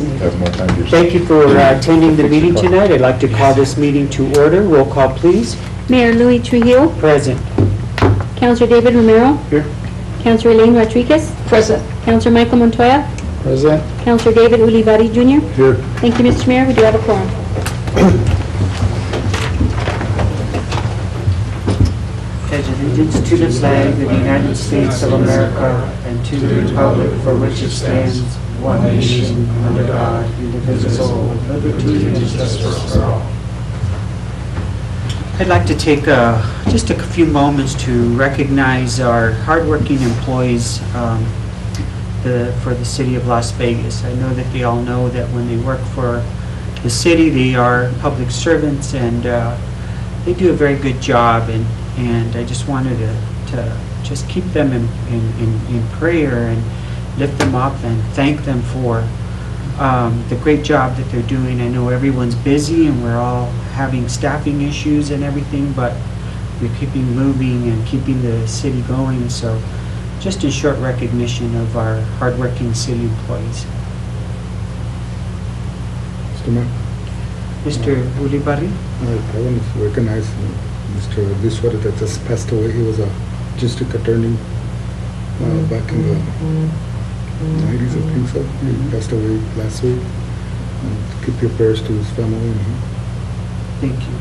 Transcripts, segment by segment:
fascinated. Have more time to yourself. Thank you for attending the meeting tonight. I'd like to call this meeting to order. Roll call, please. Mayor Louis Trujillo, Present. Councilor David Romero, Here. Councilor Elaine Rodriguez, Present. Councilor Michael Montoya, Present. Councilor David Ulibarri Jr. Here. Thank you, Mr. Mayor. We do have a quorum. Pledge allegiance to the flag of the United States of America and to the republic for which it stands, one nation, under God, indivisible, with liberty and justice for all. I'd like to take just a few moments to recognize our hardworking employees for the city of Las Vegas. I know that they all know that when they work for the city, they are public servants, and they do a very good job, and I just wanted to just keep them in prayer and lift them up and thank them for the great job that they're doing. I know everyone's busy and we're all having staffing issues and everything, but we're keeping moving and keeping the city going. So just a short recognition of our hardworking city employees. Mr. Mayor, Mr. Ulibarri? I want to recognize Mr. Liswara that just passed away. He was a district attorney back in the 90s, I think so. He passed away last week. And keep your prayers to his family and him. Thank you.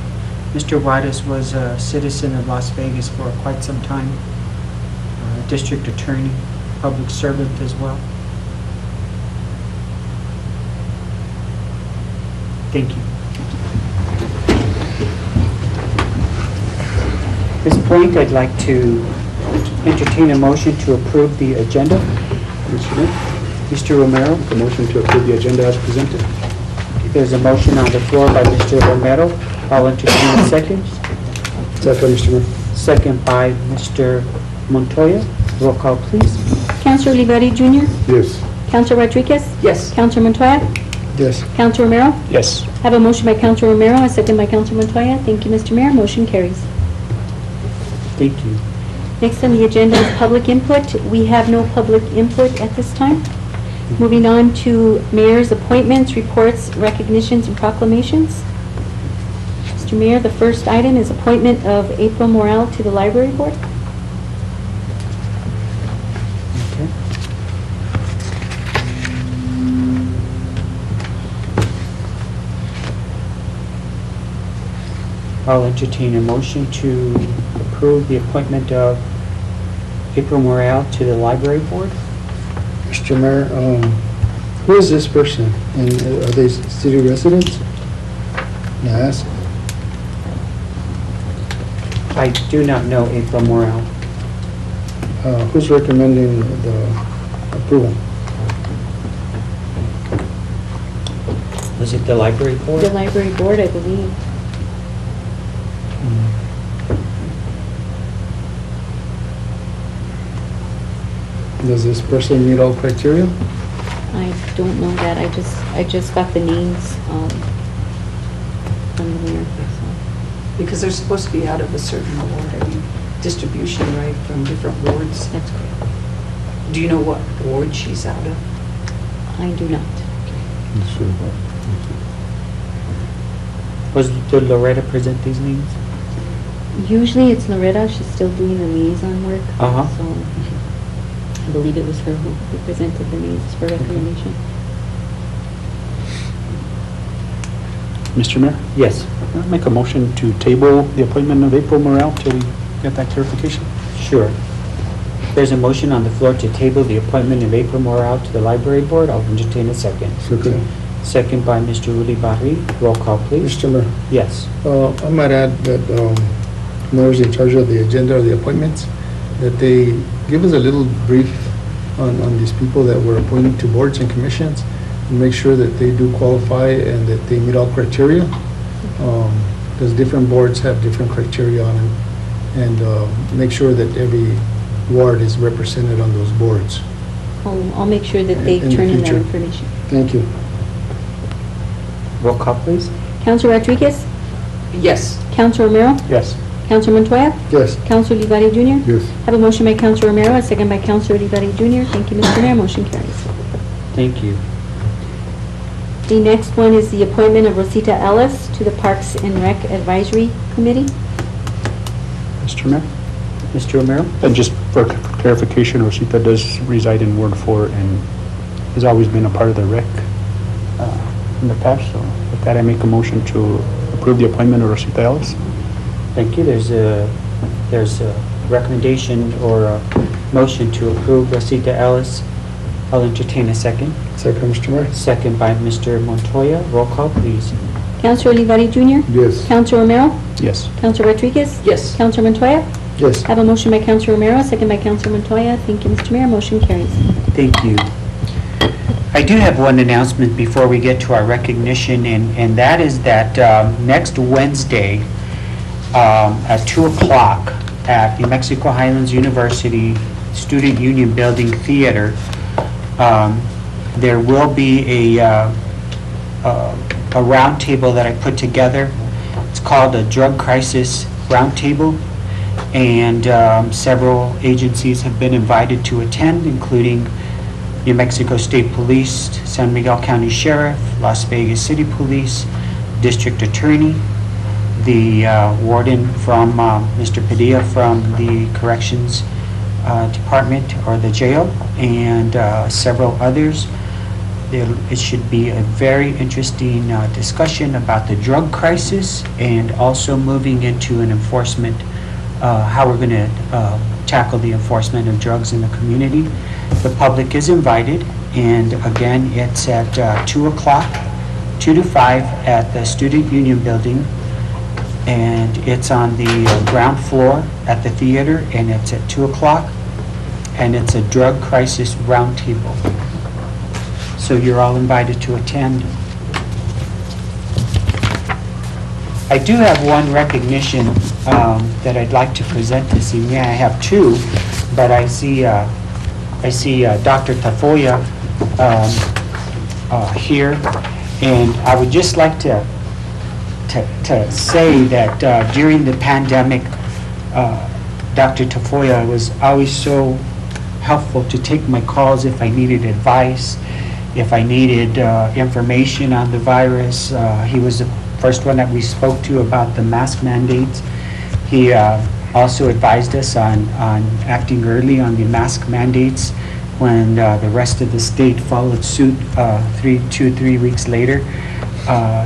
Mr. Juarez was a citizen of Las Vegas for quite some time, district attorney, public servant as well. Thank you. At this point, I'd like to entertain a motion to approve the agenda. Mr. Mayor, Mr. Romero, the motion to approve the agenda as presented. there's a motion on the floor by Mr. Romero. I'll entertain a second. Second, Mr. Mayor. Second by Mr. Montoya. Roll call, please. Councilor Ulibarri Jr., Yes. Councilor Rodriguez, Yes. Councilor Montoya, Yes. Councilor Romero. Yes. Have a motion by Councilor Romero, a second by Councilor Montoya. Thank you, Mr. Mayor. Motion carries. Thank you. Next on the agenda is public input. We have no public input at this time. Moving on to mayor's appointments, reports, recognitions, and proclamations. Mr. Mayor, the first item is appointment of April Morel to the library board. Okay. I'll entertain a motion to approve the appointment of April Morel to the library board. Mr. Mayor, who is this person? And are they city residents? May I ask? I do not know April Morel. Who's recommending the approval? Was it the library board? The library board, I believe. Does this person meet all criteria? I don't know that. I just got the names from the mayor. so. Because they're supposed to be out of a certain ward, I mean, distribution, right, from different wards. That's correct. Do you know what ward she's out of? I do not. Did Loretta present these names? Usually it's Loretta. She's still doing the liaison work. Uh-huh. So I believe it was her who presented the names for recommendation. Mr. Mayor, Yes. I'll make a motion to table the appointment of April Morel till we get that clarification. Sure. There's a motion on the floor to table the appointment of April Morel to the library board. I'll entertain a second. Second. Second by Mr. Ulibarri. Roll call, please. Mr. Mayor, Yes. I might add that mayor's in charge of the agenda or the appointments, that they give us a little brief on these people that we're appointing to boards and commissions, and make sure that they do qualify and that they meet all criteria, because different boards have different criteria on them, and make sure that every ward is represented on those boards. I'll make sure that they In the turn in that future. information. Thank you. Roll call, please. Councilor Rodriguez, Yes. Councilor Romero, Yes. Councilor Montoya, Yes. Councilor Ulibarri Jr. Yes. Have a motion by Councilor Romero, a second by Councilor Ulibarri Jr. Thank you, Mr. Mayor. Motion carries. Thank you. The next one is the appointment of Rosita Ellis to the Parks and Rec Advisory Committee. Mr. Mayor? Mr. Romero? And just for clarification, Rosita does reside in Ward 4 and has always been a part of the rec in the past. So with that, I make a motion to approve the appointment of Rosita Ellis. Thank you. There's a recommendation or a motion to approve Rosita Ellis. I'll entertain a second. Second, Mr. Mayor. Second by Mr. Montoya. Roll call, please. Councilor Olivari Jr.? Yes. Councilor Romero? Yes. Councilor Rodriguez? Yes. Councilor Montoya? Yes. I have a motion by Councilor Romero, second by Councilor Montoya. Thank you, Mr. Mayor. Motion carries. Thank you. I do have one announcement before we get to our recognition, and that is that next Wednesday at 2 o'clock at New Mexico Highlands University Student Union Building Theater, there will be a roundtable that I put together. It's called a Drug Crisis Roundtable, and several agencies have been invited to attend, including New Mexico State Police, San Miguel County Sheriff, Las Vegas City Police, District Attorney, the warden from Mr. Padilla from the Corrections Department or the jail, and several others. It should be a very interesting discussion about the drug crisis and also moving into an enforcement, how we're going to tackle the enforcement of drugs in the community. The public is invited, and again, it's at 2 o'clock, 2 to 5 at the Student Union Building, and it's on the ground floor at the theater, and it's at 2 o'clock, and it's a drug crisis roundtable. So you're all invited to attend. I do have one recognition that I'd like to present this evening. I have two, but I see Dr. Tafoya here, and I would just like to say that during the pandemic, Dr. Tafoya was always so helpful to take my calls if I needed advice, if I needed information on the virus. He was the first one that we spoke to about the mask mandates. He also advised us on acting early on the mask mandates when the rest of the state followed suit 3 weeks later.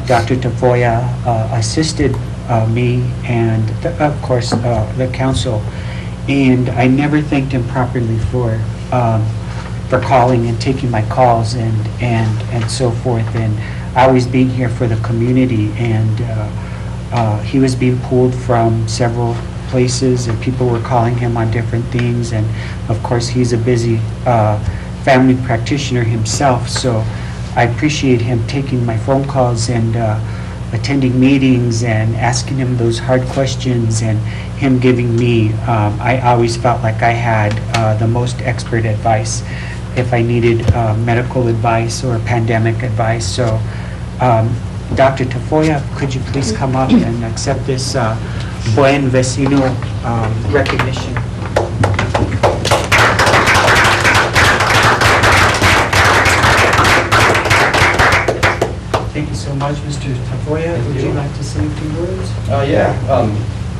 Dr. Tafoya assisted me and, of course, the council, and I never thanked him properly for calling and taking my calls and so forth, and always being here for the community. And he was being pulled from several places, and people were calling him on different things, and of course he's a busy family practitioner himself, so I appreciate him taking my phone calls and attending meetings and asking him those hard questions, and him giving me, I always felt like I had the most expert advice if I needed medical advice or pandemic advice. So Dr. Tafoya, could you please come up and accept this Buen Vecino recognition? Thank you so much, Mr. Tafoya. Would you like to say a few words?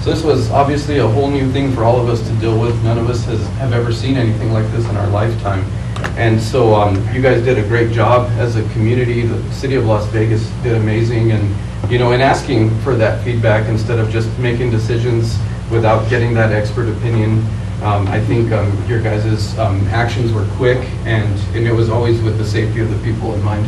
So this was obviously a whole new thing for all of us to deal with. None of us have ever seen anything like this in our lifetime. And so you guys did a great job as a community. The city of Las Vegas did amazing, and in asking for that feedback instead of just making decisions without getting that expert opinion. I think your guys' actions were quick, and it was always with the safety of the people in mind.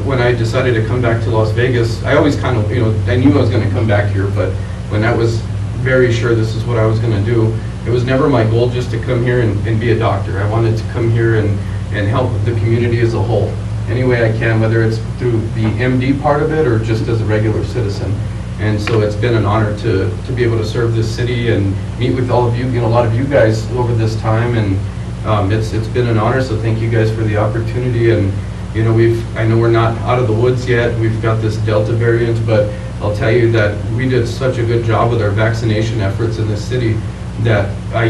When I decided to come back to Las Vegas, I always kind of, I knew I was going to come back here, but when I was very sure this is what I was going to do, it was never my goal just to come here and be a doctor. I wanted to come here and help the community as a whole, any way I can, whether it's through the MD part of it or just as a regular citizen. And so it's been an honor to be able to serve this city and meet with all of you, a lot of you guys over this time, and it's been an honor, so thank you guys for the opportunity. And I know we're not out of the woods yet. We've got this Delta variant, but I'll tell you that we did such a good job with our vaccination efforts in this city that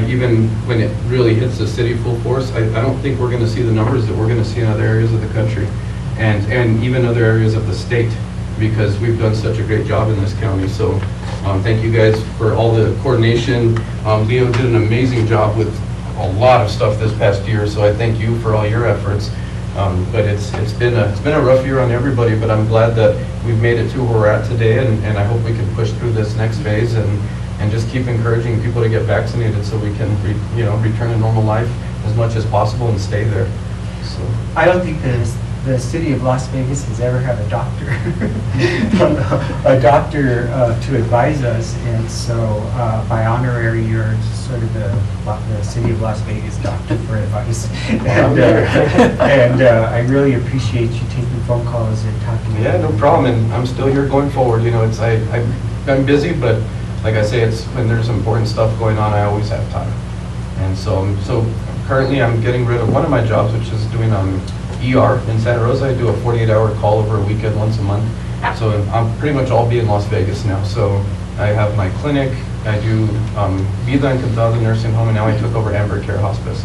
even when it really hits the city full force, I don't think we're going to see the numbers that we're going to see in other areas of the country. and even other areas of the state, because we've done such a great job in this county. So thank you guys for all the coordination. Leo did an amazing job with a lot of stuff this past year, so I thank you for all your efforts. But it's been a rough year on everybody, but I'm glad that we've made it to where we're at today, and I hope we can push through this next phase and just keep encouraging people to get vaccinated so we can return to normal life as much as possible and stay there. So I don't think the city of Las Vegas has ever had a doctor, to advise us, and so by honorary, you're sort of the city of Las Vegas doctor for advice. And I really appreciate you taking phone calls and talking. yeah, no problem, and I'm still here going forward. I'm busy, but like I say, it's when there's important stuff going on, I always have time. And so currently I'm getting rid of one of my jobs, which is doing ER in Santa Rosa. I do a 48-hour call over a weekend once a month. So I'm pretty much all be in Las Vegas now. So I have my clinic, I do Vida and Cantada Nursing Home, and now I took over Amber Care Hospice.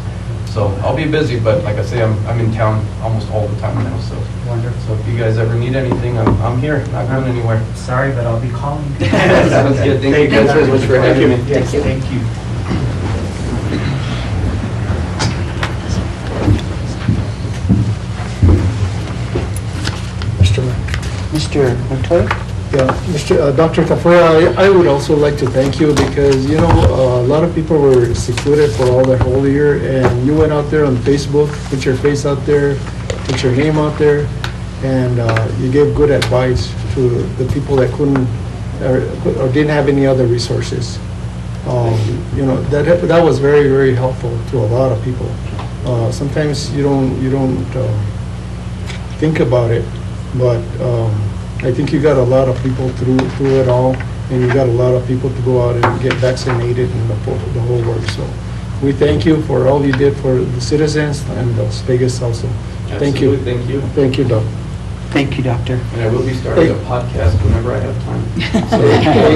So I'll be busy, but like I say, I'm in town almost all the time now. So Wonderful. So if you guys ever need anything, I'm here, not going anywhere. Sorry, but I'll be calling. Sounds good. Thank you guys very much for having me. Yes, thank you. Mr. Mayor. Mr. Montoya? Yeah, Dr. Tafoya, I would also like to thank you because, a lot of people were secluded for all the whole year, and you went out there on Facebook, put your face out there, put your name out there, and you gave good advice to the people that couldn't or didn't have any other resources. That was very, very helpful to a lot of people. Sometimes you don't think about it, but I think you got a lot of people through it all, and you got a lot of people to go out and get vaccinated and the whole work. So we thank you for all you did for the citizens and Las Vegas also. Thank you. Absolutely, thank you. Thank you, Doc. Thank you, Doctor. And I will be starting a podcast whenever I have time. So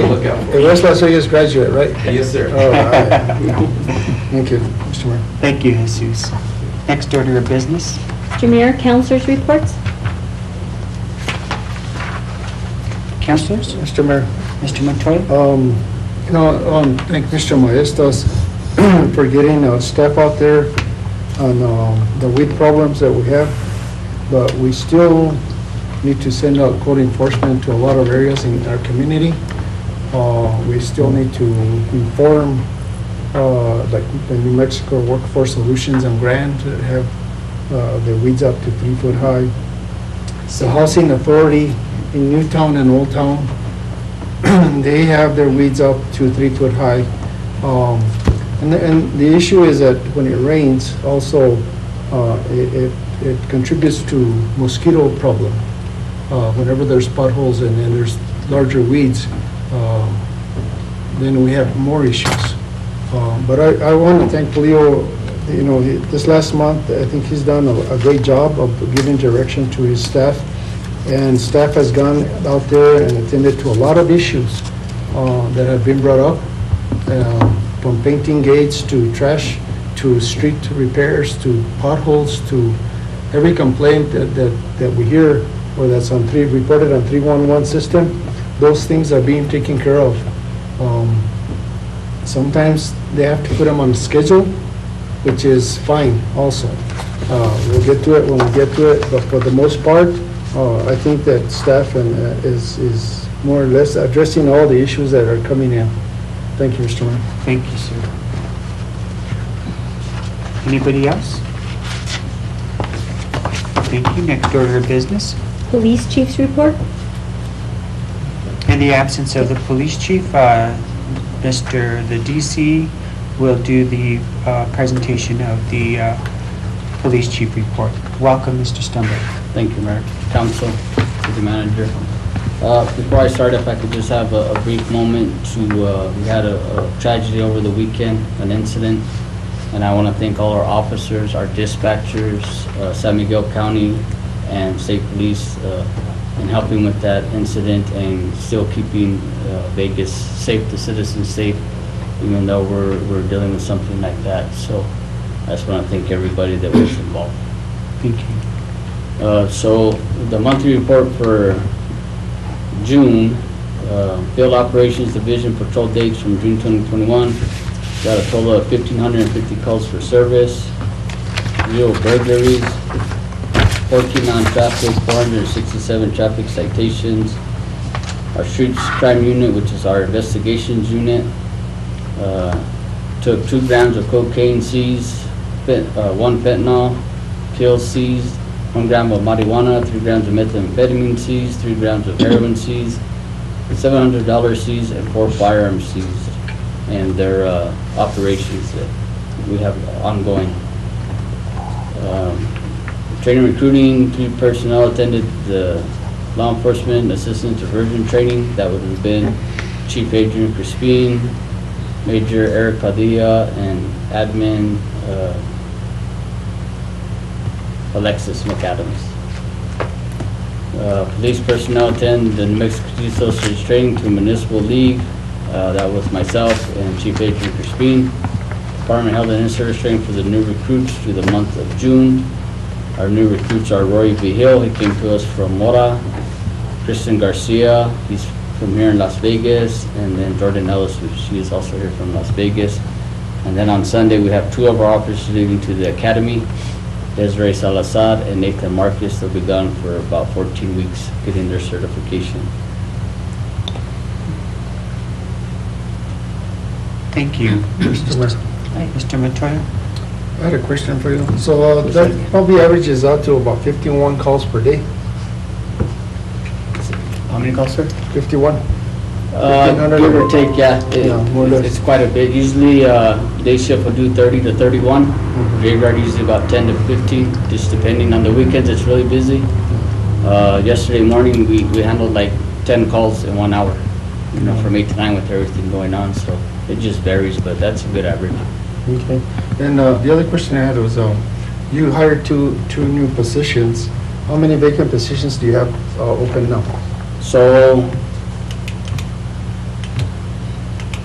look out for Hey, it. West Las Vegas graduate, right? Yes, sir. All right. Thank you, Mr. Mayor. Thank you, Jesus. Next order of business. Mr. Mayor, councilors' reports? Councilors? Mr. Mayor. Mr. Montoya? Thank Mr. Maestas for getting staff out there on the weed problems that we have, but we still need to send out code enforcement to a lot of areas in our community. We still need to inform, like the New Mexico Workforce Solutions and Grant that have the weeds up to 3 foot high. The Housing Authority in Newtown and Old Town, they have their weeds up to 3 foot high. And the issue is that when it rains, also it contributes to mosquito problem. Whenever there's potholes and then there's larger weeds, then we have more issues. But I want to thank Leo. This last month, I think he's done a great job of giving direction to his staff. And staff has gone out there and attended to a lot of issues that have been brought up, from painting gates to trash, to street repairs, to potholes, to every complaint that we hear, or that's reported on 311 system. Those things are being taken care of. Sometimes they have to put them on a schedule, which is fine also. We'll get to it when we get to it, but for the most part, I think that staff is more or less addressing all the issues that are coming in. Thank you, Mr. Mayor. Thank you, sir. Anybody else? Thank you. Next order of business. Police chief's report? In the absence of the police chief, the DC will do the presentation of the police chief report. Welcome, Mr. Stumberg. Thank you, Mayor, Council, City Manager. Before I start, if I could just have a brief moment we had a tragedy over the weekend, an incident, and I want to thank all our officers, our dispatchers, San Miguel County and State Police in helping with that incident and still keeping Vegas safe, the citizens safe, even though we're dealing with something like that. So I just want to thank everybody that was involved. Thank you. So the monthly report for June, field operations division patrol dates from June 2021, got a total of 1,550 calls for service, 0 burglaries, 14 non-traffic, 467 traffic citations. Our street crime unit, which is our investigations unit, took 2 grams of cocaine seized, 1 fentanyl pill seized, 1 gram of marijuana, 3 grams of methamphetamine seized, 3 grams of heroin seized, $700 seized, and 4 firearms seized, and their operations that we have ongoing. Training recruiting, 3 personnel attended the law enforcement assistance diversion training. That would have been Chief Adrian Crispin, Major Eric Padilla, and Admin Alexis McAdams. Police personnel attend the New Mexico City Associates training to Municipal League. That was myself and Chief Adrian Crispin. Department held an in-service training for the new recruits through the month of June. Our new recruits are Roy V. Hill, he came to us from Mora. Kristen Garcia, he's from here in Las Vegas. And then Jordan Ellis, she is also here from Las Vegas. And then on Sunday, we have 2 of our officers leaving to the academy. Desiree Salazar and Nathan Marcus. They'll be gone for about 14 weeks getting their certification. Thank you. Mr. Mayor, Mr. Montoya? I had a question for you. So that probably averages out to about 51 calls per day, How many calls, sir? 51? Give or take, yeah. Yeah, more or less. It's quite a bit. Usually, day shift will do 30 to 31. Graveyard usually about 10 to 15, just depending on the weekends. It's really busy. Yesterday morning, we handled like 10 calls in 1 hour, you know, from 8 to 9 with everything going on. So it just varies, but that's a good average. Okay. And the other question I had was, you hired two new positions. How many vacant positions do you have open now? So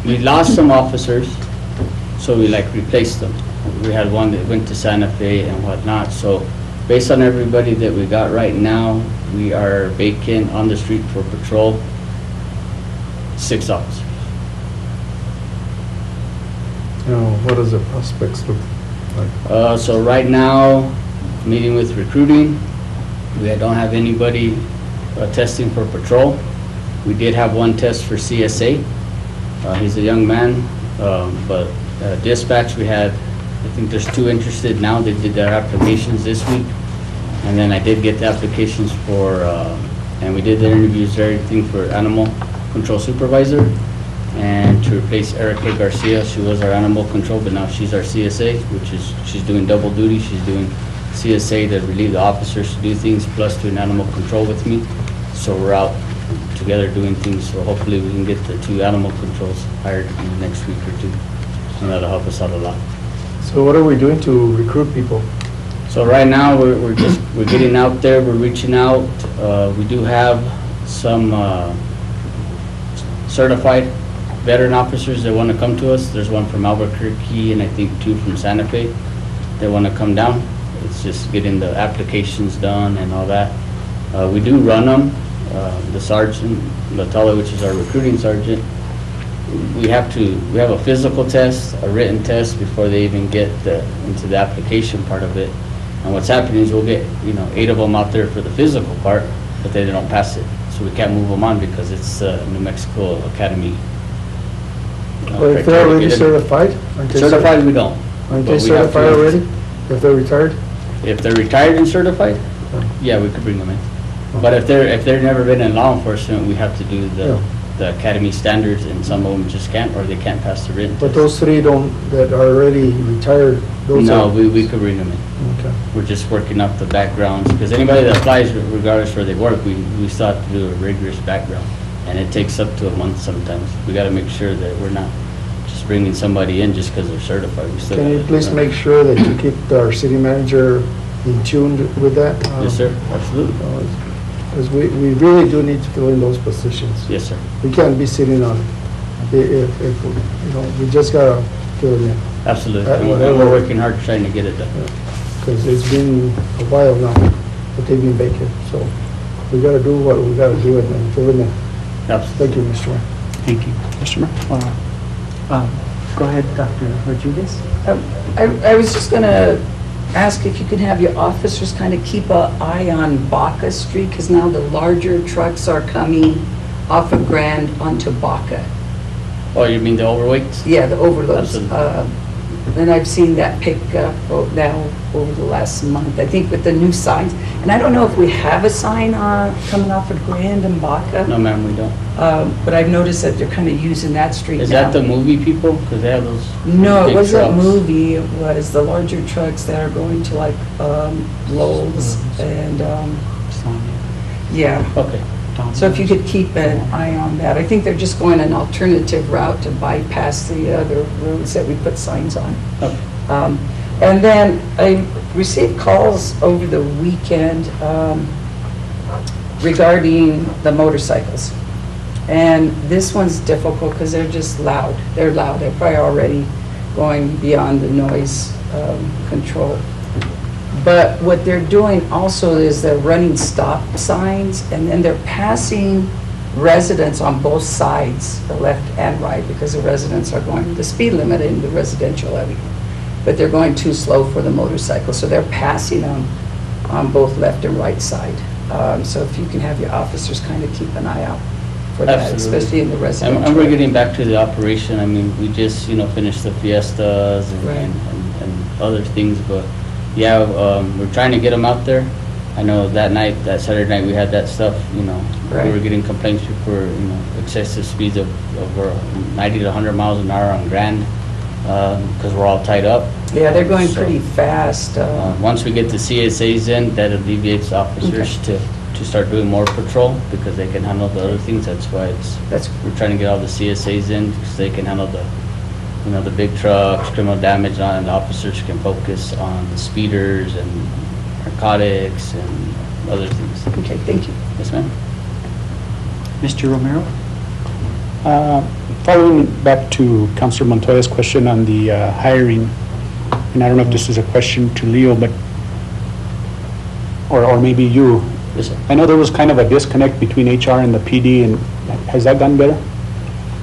we lost some officers, so we like replaced them. We had one that went to Santa Fe and whatnot. So based on everybody that we got right now, we are vacant on the street for patrol, 6 officers. What does the prospects look like? So right now, meeting with recruiting, we don't have anybody testing for patrol. We did have 1 test for CSA. He's a young man, but dispatch, we had, I think there's 2 interested now. They did their applications this week. And then I did get the applications for, and we did the interviews, everything for animal control supervisor. And to replace Erica Garcia, she was our animal control, but now she's our CSA, which is, she's doing double duty. She's doing CSA to relieve the officers to do things, plus doing animal control with me. So we're out together doing things, so hopefully we can get the 2 animal controls hired in the next week or 2. And that'll help us out a lot. So what are we doing to recruit people? So right now, we're getting out there, we're reaching out. We do have some certified veteran officers that want to come to us. There's 1 from Albuquerque and I think 2 from Santa Fe that want to come down. It's just getting the applications done and all that. We do run them. The sergeant, Latala, which is our recruiting sergeant, we have a physical test, a written test before they even get into the application part of it. And what's happening is we'll get, 8 of them out there for the physical part, but they don't pass it. So we can't move them on because it's New Mexico Academy. But if they're already certified? aren't they Certified, we don't. Aren't But they we have to- certified already? If they're retired? If they're retired and certified, yeah, we could bring them in. But if they've never been in law enforcement, we have to do Yeah. the academy standards, and some of them just can't, or they can't pass the written But test. those 3 that are already retired, those No, are? we could bring them in. Okay. We're just working up the backgrounds, because anybody that applies, regardless where they work, we still have to do a rigorous background, and it takes up to a month sometimes. We gotta make sure that we're not just bringing somebody in just because they're certified. We still Can you gotta- please make sure that you keep our city manager in tune with that? Yes, sir, absolutely. Because we really do need to fill in those positions. Yes, sir, We can't be sitting on it. If we just gotta fill it in. absolutely. That- And we're working hard trying to get it done. Because it's been a while now. but they've been vacant. So we gotta do what we gotta do and fill in there. Thank you, Mr. Mayor. Thank you. Mr. Mayor? Go ahead, Dr. Rodriguez. I was just going to ask if you could have your officers kind of keep an eye on Baca Street, because now the larger trucks are coming off of Grand onto Baca. Oh, you mean the overweights? Yeah, the overloads. Absolutely. And I've seen that pick up now over the last month, I think with the new signs. And I don't know if we have a sign coming off of Grand and Baca. No, ma'am, we don't. But I've noticed that they're kind of using that street now. Is that the movie people? Because they have those No, it big wasn't a trucks. movie, it was the larger trucks that are going to like Lowe's and, yeah. Okay. So if you could keep an eye on that. I think they're just going an alternative route to bypass the other roads that we put signs on. Okay. And then I received calls over the weekend regarding the motorcycles. And this one's difficult because they're just loud. They're loud. They're probably already going beyond the noise control. But what they're doing also is they're running stop signs, and then they're passing residents on both sides, the left and right, because the residents are going the speed limit in the residential area. But they're going too slow for the motorcycle, so they're passing them on both left and right side. So if you can have your officers kind of keep an eye out for that, Absolutely. especially in the residential. And we're area. getting back to the operation. I mean, we just, finished the fiestas and, Right. and other things, but yeah, we're trying to get them out there. I know that night, that Saturday night, we had that stuff, we Right. were getting complaints for, excessive speeds of over 90 to 100 miles an hour on Grand, because we're all tied up. Yeah, they're going So, pretty fast. Once we get the CSAs in, that alleviates officers to start doing more patrol, because they can handle the other things. That's why we're trying to get all the CSAs in, because they can handle the big trucks, criminal damage, and the officers can focus on the speeders and narcotics and other things. Okay, thank you. Yes, ma'am? Mr. Romero? Following back to Councilor Montoya's question on the hiring, and I don't know if this is a question to Leo, but, or maybe you. Yes, sir. I know there was kind of a disconnect between HR and the PD, and has that gotten better?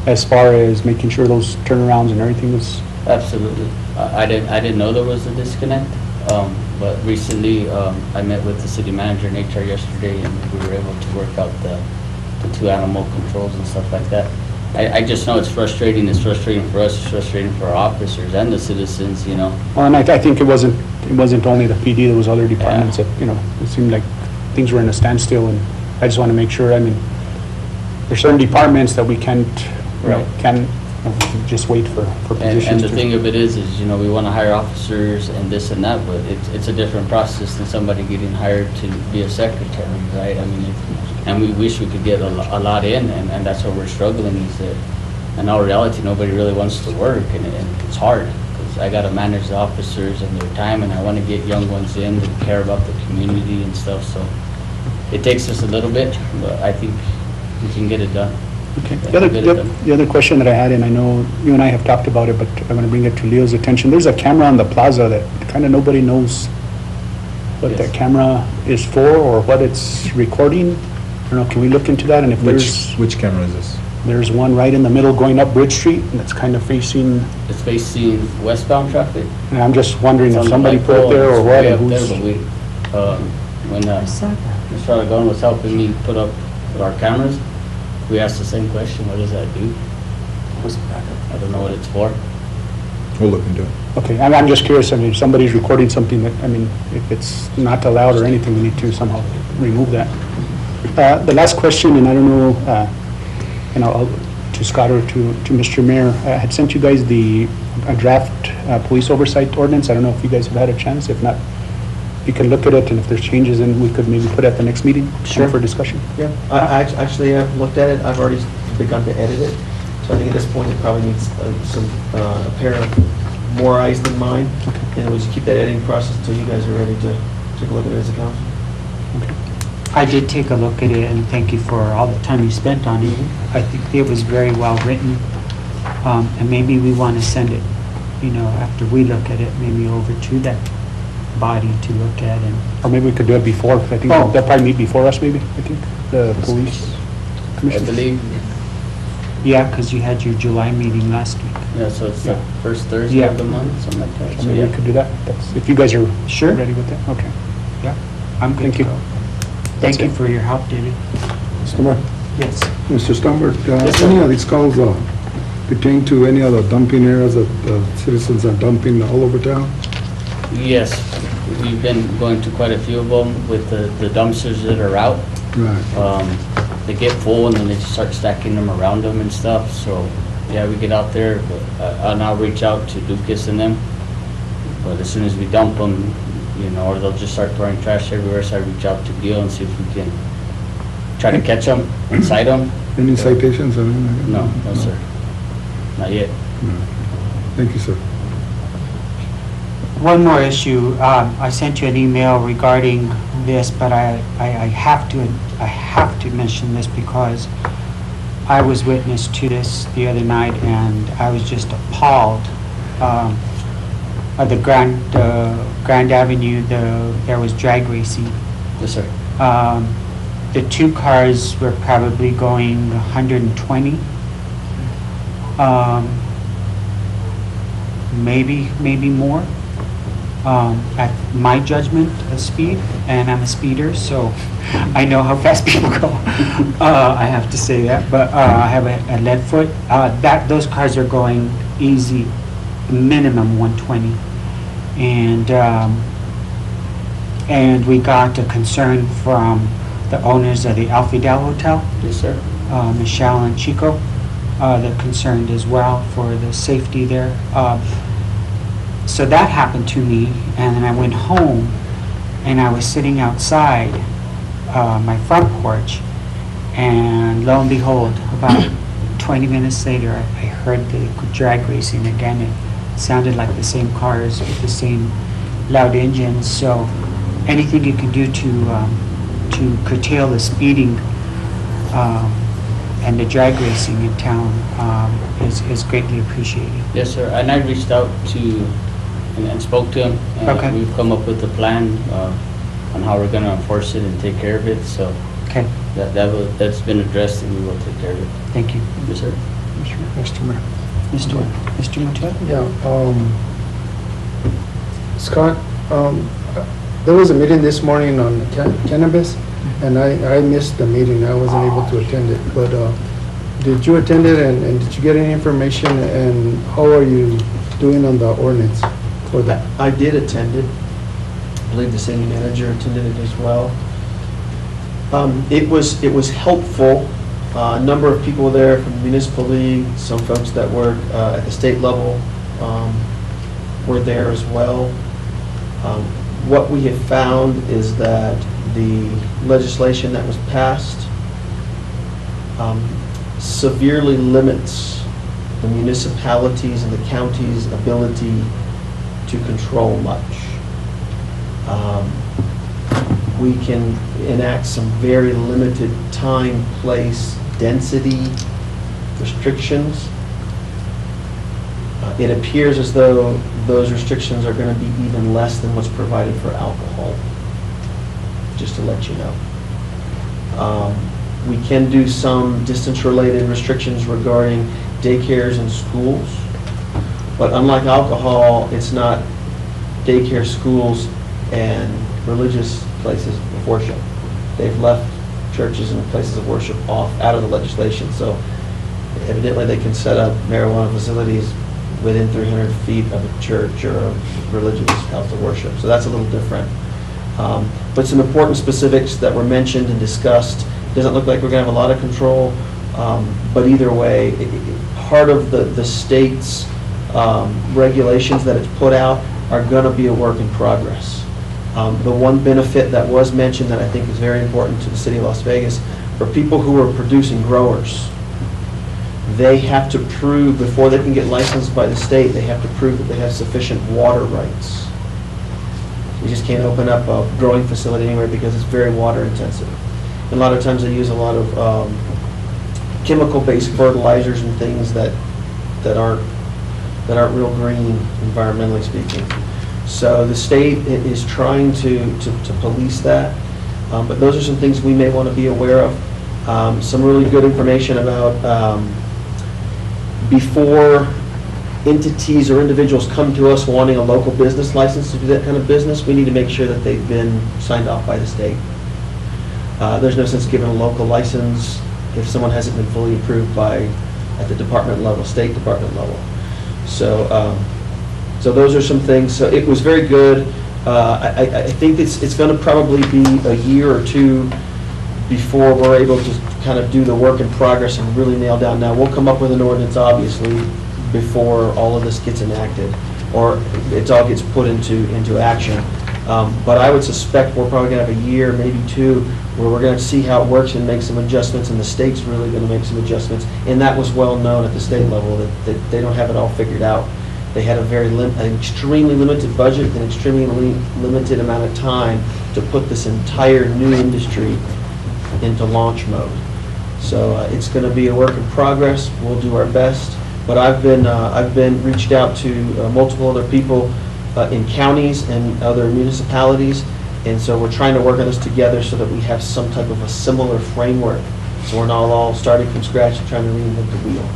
As far as making sure those turnarounds and everything was, Absolutely. I didn't know there was a disconnect, but recently, I met with the city manager and HR yesterday, and we were able to work out the two animal controls and stuff like that. I just know it's frustrating. It's frustrating for us, it's frustrating for our officers and the citizens, well, and I think it wasn't only the PD, there was other departments that, it seemed like things were in a standstill, and I just want to make sure, there's certain departments that we can't, Right. can't just wait for positions. And the to- thing of it is, we want to hire officers and this and that, but it's a different process than somebody getting hired to be a secretary, right? And we wish we could get a lot in, and that's where we're struggling, is that in all reality, nobody really wants to work, and it's hard, because I got to manage the officers and their time, and I want to get young ones in that care about the community and stuff, so it takes us a little bit, but I think we can get it done. Okay. Yeah, get it done. The other question that I had, and I know you and I have talked about it, but I'm going to bring it to Leo's attention. There's a camera on the plaza that kind of nobody knows what Yes. that camera is for or what it's recording. I don't know, can we look into that? And if Which camera is this? there's one right in the middle going up Bridge Street, and it's kind of facing, It's facing westbound traffic. and I'm just wondering It's if on the somebody light put it pole, there or it's what. way and up there, who's- but when I saw that. Mr. Aragon was helping me put up our cameras, we asked the same question, what does that do? I don't know what it's for. We'll look into it. Okay, I'm just curious, if somebody's recording something that, if it's not allowed or anything, we need to somehow remove that. The last question, and I don't know, to Scott or to Mr. Mayor, I had sent you guys a draft police oversight ordinance. I don't know if you guys have had a chance. If not, you can look at it, and if there's changes, then we could maybe put it at the next meeting Sure. for discussion. Yeah, I actually have looked at it, I've already begun to edit it, so I think at this point it probably needs a pair of more eyes than mine, and we'll just keep that editing process until you guys are ready to take a look at it as a council. I did take a look at it, and thank you for all the time you spent on it. I think it was very well written, and maybe we want to send it, after we look at it, maybe over to them. body to look at and, Or maybe we could do it before, 'cause I think Oh. they'll probably meet before us, maybe, I think, the police I commission. believe, yeah, because you had your July meeting last week. yeah, so it's the Yeah. first Thursday Yeah. of the month, something like that. So So, maybe we yeah. could do that, if you guys are Sure. ready with that, okay. Yeah, I'm good Thank to you. go. That's Thank you it. for your help, David. Mr. Mayor, Yes. Mr. Stambert, Yes, sir. any of these calls pertain to any of the dumping areas that citizens are dumping all over town? Yes, we've been going to quite a few of them with the dumpsters that are out. Right. They get full and then they just start stacking them around them and stuff, so, yeah, we get out there, but, and I'll reach out to Lucas and them. But as soon as we dump them, you know, or they'll just start throwing trash everywhere, so I reach out to Gil and see if we can try to catch them and cite them. Any citations or anything like that? No, no, sir, not yet. No. Thank you, sir. One more issue. I sent you an email regarding this, but I have to mention this because I was witness to this the other night and I was just appalled. At the Grand Avenue, there was drag racing. Yes, sir. The two cars were probably going 120. Maybe more. At my judgment of speed, and I'm a speeder, so I know how fast people go. I have to say that, but I have a lead foot. Those cars are going easy, minimum 120. And we got a concern from the owners of the Alfidel Hotel, Yes, sir. Michelle and Chico. They're concerned as well for the safety there. So that happened to me, and then I went home, and I was sitting outside my front porch, and lo and behold, about 20 minutes later, I heard the drag racing again. It sounded like the same cars with the same loud engines. So anything you can do to curtail the speeding and the drag racing in town is greatly appreciated. Yes, sir. And I reached out to and spoke to him. Okay. We've come up with a plan on how we're going to enforce it and take care of it. So Okay, that's been addressed and we will take care of it. thank you. Yes, sir. Mr. Mayor. Mr. Montoya? Yeah, Scott, there was a meeting this morning on cannabis, and I missed the meeting. I wasn't able to attend it, but did you attend it, and did you get any information, and how are you doing on the ordinance for that? I did attend it. I believe the city manager attended it as well. It was helpful. A number of people there from the municipal league, some folks that work at the state level were there as well. What we have found is that the legislation that was passed severely limits the municipalities and the county's ability to control much. We can enact some very limited time, place, density restrictions. It appears as though those restrictions are going to be even less than what's provided for alcohol, just to let you know. We can do some distance-related restrictions regarding daycares and schools, but unlike alcohol, it's not daycare, schools, and religious places of worship. They've left churches and places of worship out of the legislation, so evidently they can set up marijuana facilities within 300 feet of a church or a religious house of worship, so that's a little different. But some important specifics that were mentioned and discussed. Doesn't look like we're going to have a lot of control, but either way, part of the state's regulations that it's put out are going to be a work in progress. The one benefit that was mentioned that I think is very important to the city of Las Vegas, for people who are producing growers, they have to prove, before they can get licensed by the state, they have to prove that they have sufficient water rights. You just can't open up a growing facility anywhere because it's very water intensive. And a lot of times they use a lot of chemical-based fertilizers and things that aren't real green, environmentally speaking. So the state is trying to police that, but those are some things we may want to be aware of. Some really good information about before entities or individuals come to us wanting a local business license to do that kind of business, we need to make sure that they've been signed off by the state. There's no sense giving a local license if someone hasn't been fully approved at the department level, state department level. So, so those are some things. So it was very good. I think it's going to probably be a year or two before we're able to kind of do the work in progress and really nail down. Now, we'll come up with an ordinance, obviously, before all of this gets enacted, or it all gets put into action. But I would suspect we're probably going to have a year, maybe two, where we're going to see how it works and make some adjustments, and the state's really going to make some adjustments. And that was well known at the state level, that they don't have it all figured out. They had an extremely limited budget and extremely limited amount of time to put this entire new industry into launch mode. So it's going to be a work in progress. We'll do our best. But I've been reached out to multiple other people in counties and other municipalities, and so we're trying to work on this together so that we have some type of a similar framework. So we're not all starting from scratch and trying to reinvent the wheel.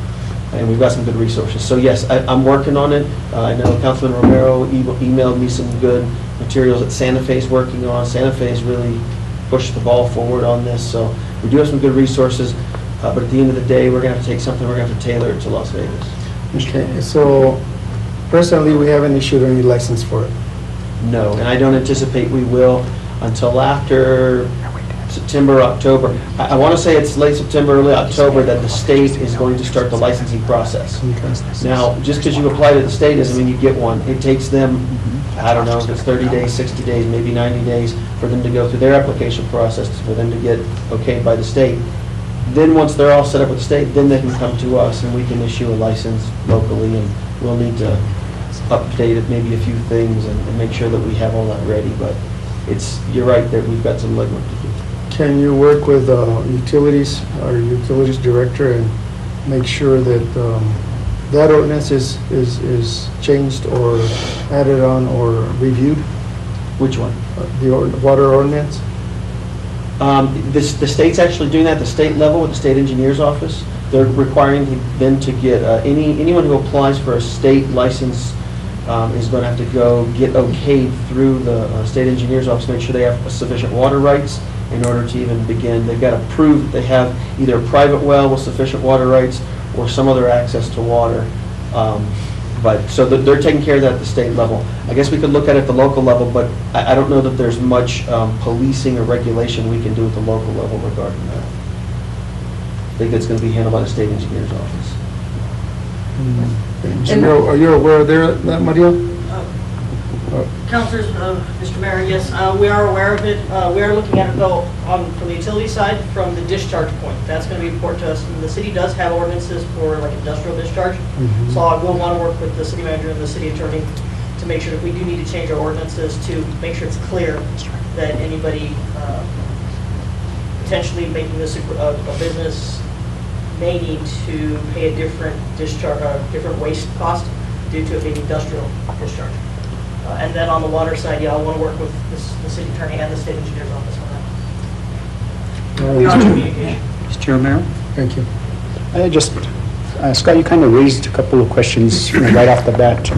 And we've got some good resources. So yes, I'm working on it. I know Councilman Romero emailed me some good materials that Santa Fe's working on. Santa Fe's really pushed the ball forward on this. So we do have some good resources, but at the end of the day, we're going to have to take something, we're going to have to tailor it to Las Vegas. Okay, so presently, we haven't issued any license for it. No, and I don't anticipate we will until after September, October. I want to say it's late September, early October that the state is going to start the licensing process. Okay. Now, just because you apply to the state doesn't mean you get one. It takes them, I don't know, if it's 30 days, 60 days, maybe 90 days for them to go through their application process, for them to get okayed by the state. Then once they're all set up with the state, then they can come to us and we can issue a license locally, and we'll need to update it, maybe a few things, and make sure that we have all that ready. But you're right, that we've got some legwork to do. Can you work with utilities, our utilities director, and make sure that that ordinance is changed or added on or reviewed? Which one? The water ordinance? The state's actually doing that at the state level with the state engineer's office. They're requiring them to get, anyone who applies for a state license is going to have to go get okayed through the state engineer's office, make sure they have sufficient water rights in order to even begin. They've got to prove that they have either a private well with sufficient water rights or some other access to water. So they're taking care of that at the state level. I guess we could look at it at the local level, but I don't know that there's much policing or regulation we can do at the local level regarding that. I think that's going to be handled by the state engineer's office. So are you aware of that, Maria? Councilors, Mr. Mayor, yes, we are aware of it. We are looking at it though from the utility side, from the discharge point. That's going to be important to us. And the city does have ordinances for like industrial discharge. So I will want to work with the city manager and the city attorney to make sure that we do need to change our ordinances to make sure it's clear that anybody potentially making this a business may need to pay a different discharge, different waste cost due to it being industrial discharge. And then on the water side, yeah, I want to work with the city attorney and the state engineer's office on that. We are in communication. Mr. Romero? Thank you. Scott, you kind of raised a couple of questions right off the bat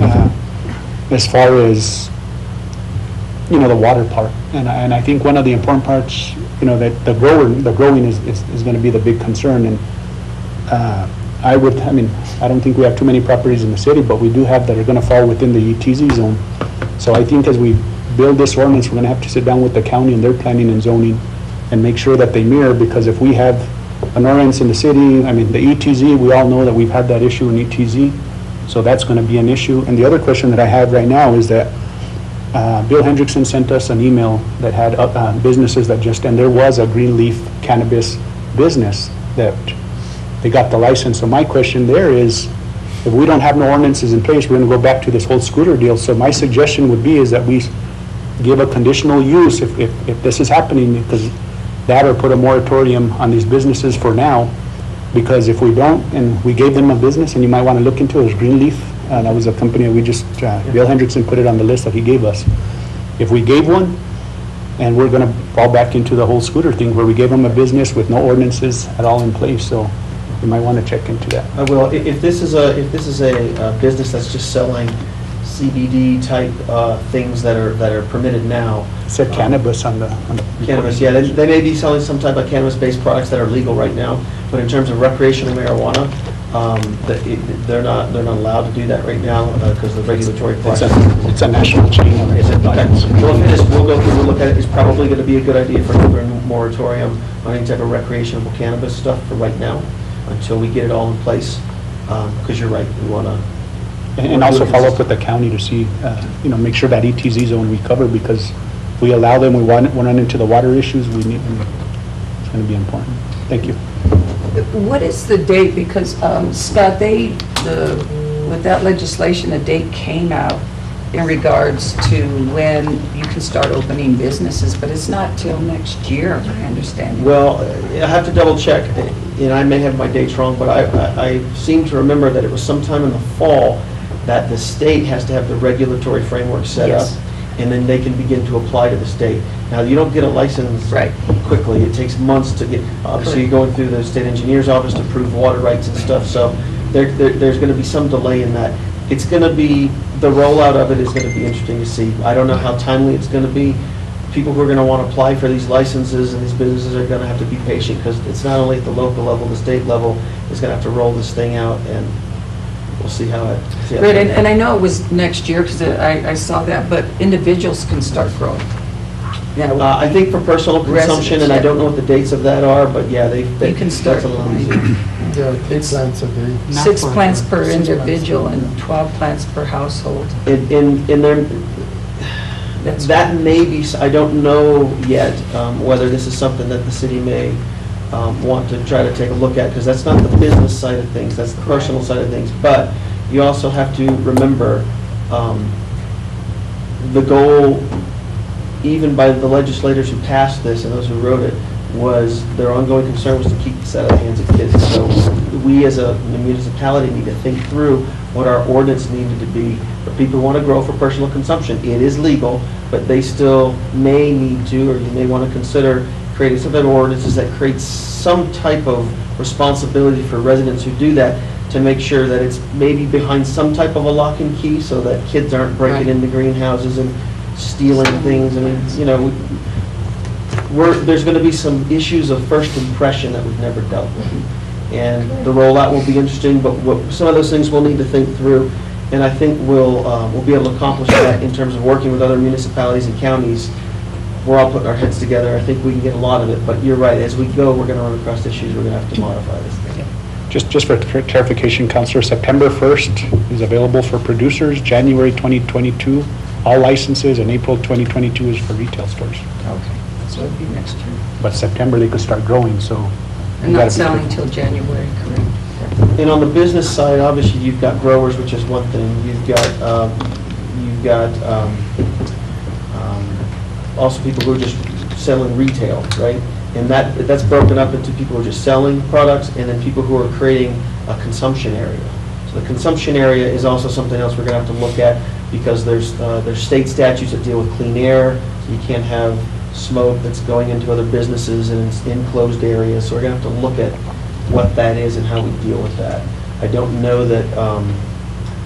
as far as, the water part. And I think one of the important parts, that the growing is going to be the big concern. And I don't think we have too many properties in the city, but we do have that are going to fall within the ETZ zone. So I think as we build this ordinance, we're going to have to sit down with the county and their planning and zoning and make sure that they mirror, because if we have an ordinance in the city, the ETZ, we all know that we've had that issue in ETZ, so that's going to be an issue. And the other question that I have right now is that Bill Hendrickson sent us an email that had businesses that and there was a Greenleaf cannabis business that they got the license. So my question there is, if we don't have no ordinances in place, we're going to go back to this whole scooter deal. So my suggestion would be is that we give a conditional use if this is happening, because that, or put a moratorium on these businesses for now, because if we don't, and we gave them a business, and you might want to look into it, is Greenleaf That was a company that we just, Bill Hendrickson put it on the list that he gave us. If we gave one, and we're going to fall back into the whole scooter thing where we gave them a business with no ordinances at all in place, so you might want to check into that. I will. If this is a business that's just selling CBD type things that are permitted now. It said cannabis on the. Cannabis, yeah, they may be selling some type of cannabis-based products that are legal right now, but in terms of recreational marijuana, they're not allowed to do that right now because the regulatory process. It's a national chain. Is it? Okay. Well, if it is, we'll go through, we'll look at it. It's probably going to be a good idea for a moratorium on any type of recreational cannabis stuff for right now, until we get it all in place, because you're right, we want to. And also follow up with the county to see, make sure that ETZ zone we cover, because if we allow them, we run into the water issues, we need, it's going to be important. Thank you. What is the date? Because, Scott, with that legislation, a date came out in regards to when you can start opening businesses, but it's not till next year, I understand. Well, I have to double check, and I may have my dates wrong, but I seem to remember that it was sometime in the fall that the state has to have the regulatory framework set up, Yes. and then they can begin to apply to the state. Now, you don't get a license Right. quickly. It takes months to get, obviously, you're going through the state engineer's office to prove water rights and stuff, so there's going to be some delay in that. It's going to be, the rollout of it is going to be interesting to see. I don't know how timely it's going to be. People who are going to want to apply for these licenses and these businesses are going to have to be patient, because it's not only at the local level, the state level is going to have to roll this thing out, and we'll see how it. Right, and I know it was next year, because I saw that, but individuals can start growing. Yeah, I think for personal consumption, and I don't know what the dates of that are, but yeah, You can start that's a little easier. Yeah, 8 plants a day. 6 plants per 6 plants. individual and 12 plants per household. In there, That's that may be, I don't know yet whether this is something that the city may want to try to take a look at, because that's not the business side of things, that's the personal side of things. But you also have to remember, the goal, even by the legislators who passed this and those who wrote it, was their ongoing concern was to keep this out of the hands of kids. So we as a municipality need to think through what our ordinance needed to be for people who want to grow for personal consumption. It is legal, but they still may need to, or you may want to consider creating some type of ordinances that creates some type of responsibility for residents who do that, to make sure that it's maybe behind some type of a lock and key, so that kids aren't breaking Right. into greenhouses and stealing things. I mean, there's going to be some issues of first impression that we've never dealt with. And the rollout will be interesting, but some of those things we'll need to think through. And I think we'll be able to accomplish that in terms of working with other municipalities and counties. We're all putting our heads together. I think we can get a lot of it, but you're right, as we go, we're going to run across issues, we're going to have to modify this thing. Just for clarification, Counselor, September 1st is available for producers, January 2022, all licenses, and April 2022 is for retail stores. Okay, so it'd be next year. But September, they could start growing, so. And you gotta not be selling careful. till January, correct? And on the business side, obviously, you've got growers, which is one thing. You've got also people who are just selling retail, right? And that's broken up into people who are just selling products, and then people who are creating a consumption area. So the consumption area is also something else we're going to have to look at, because there's state statutes that deal with clean air. So you can't have smoke that's going into other businesses and it's enclosed areas. So we're going to have to look at what that is and how we deal with that. I don't know that,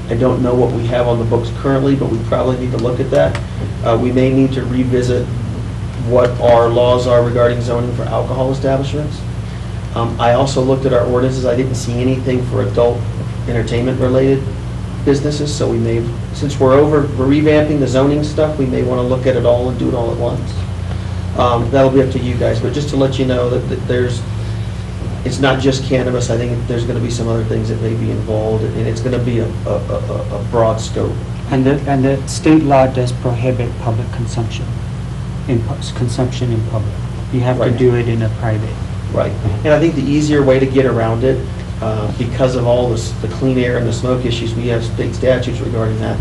I don't know what we have on the books currently, but we probably need to look at that. We may need to revisit what our laws are regarding zoning for alcohol establishments. I also looked at our ordinances. I didn't see anything for adult entertainment-related businesses, so we may, since we're revamping the zoning stuff, we may want to look at it all and do it all at once. That'll be up to you guys, but just to let you know that it's not just cannabis. I think there's going to be some other things that may be involved, and it's going to be a broad scope. And the state law does prohibit public consumption, consumption in public. You have to Right. do it in a private. Right. And I think the easier way to get around it, because of all the clean air and the smoke issues, we have state statutes regarding that.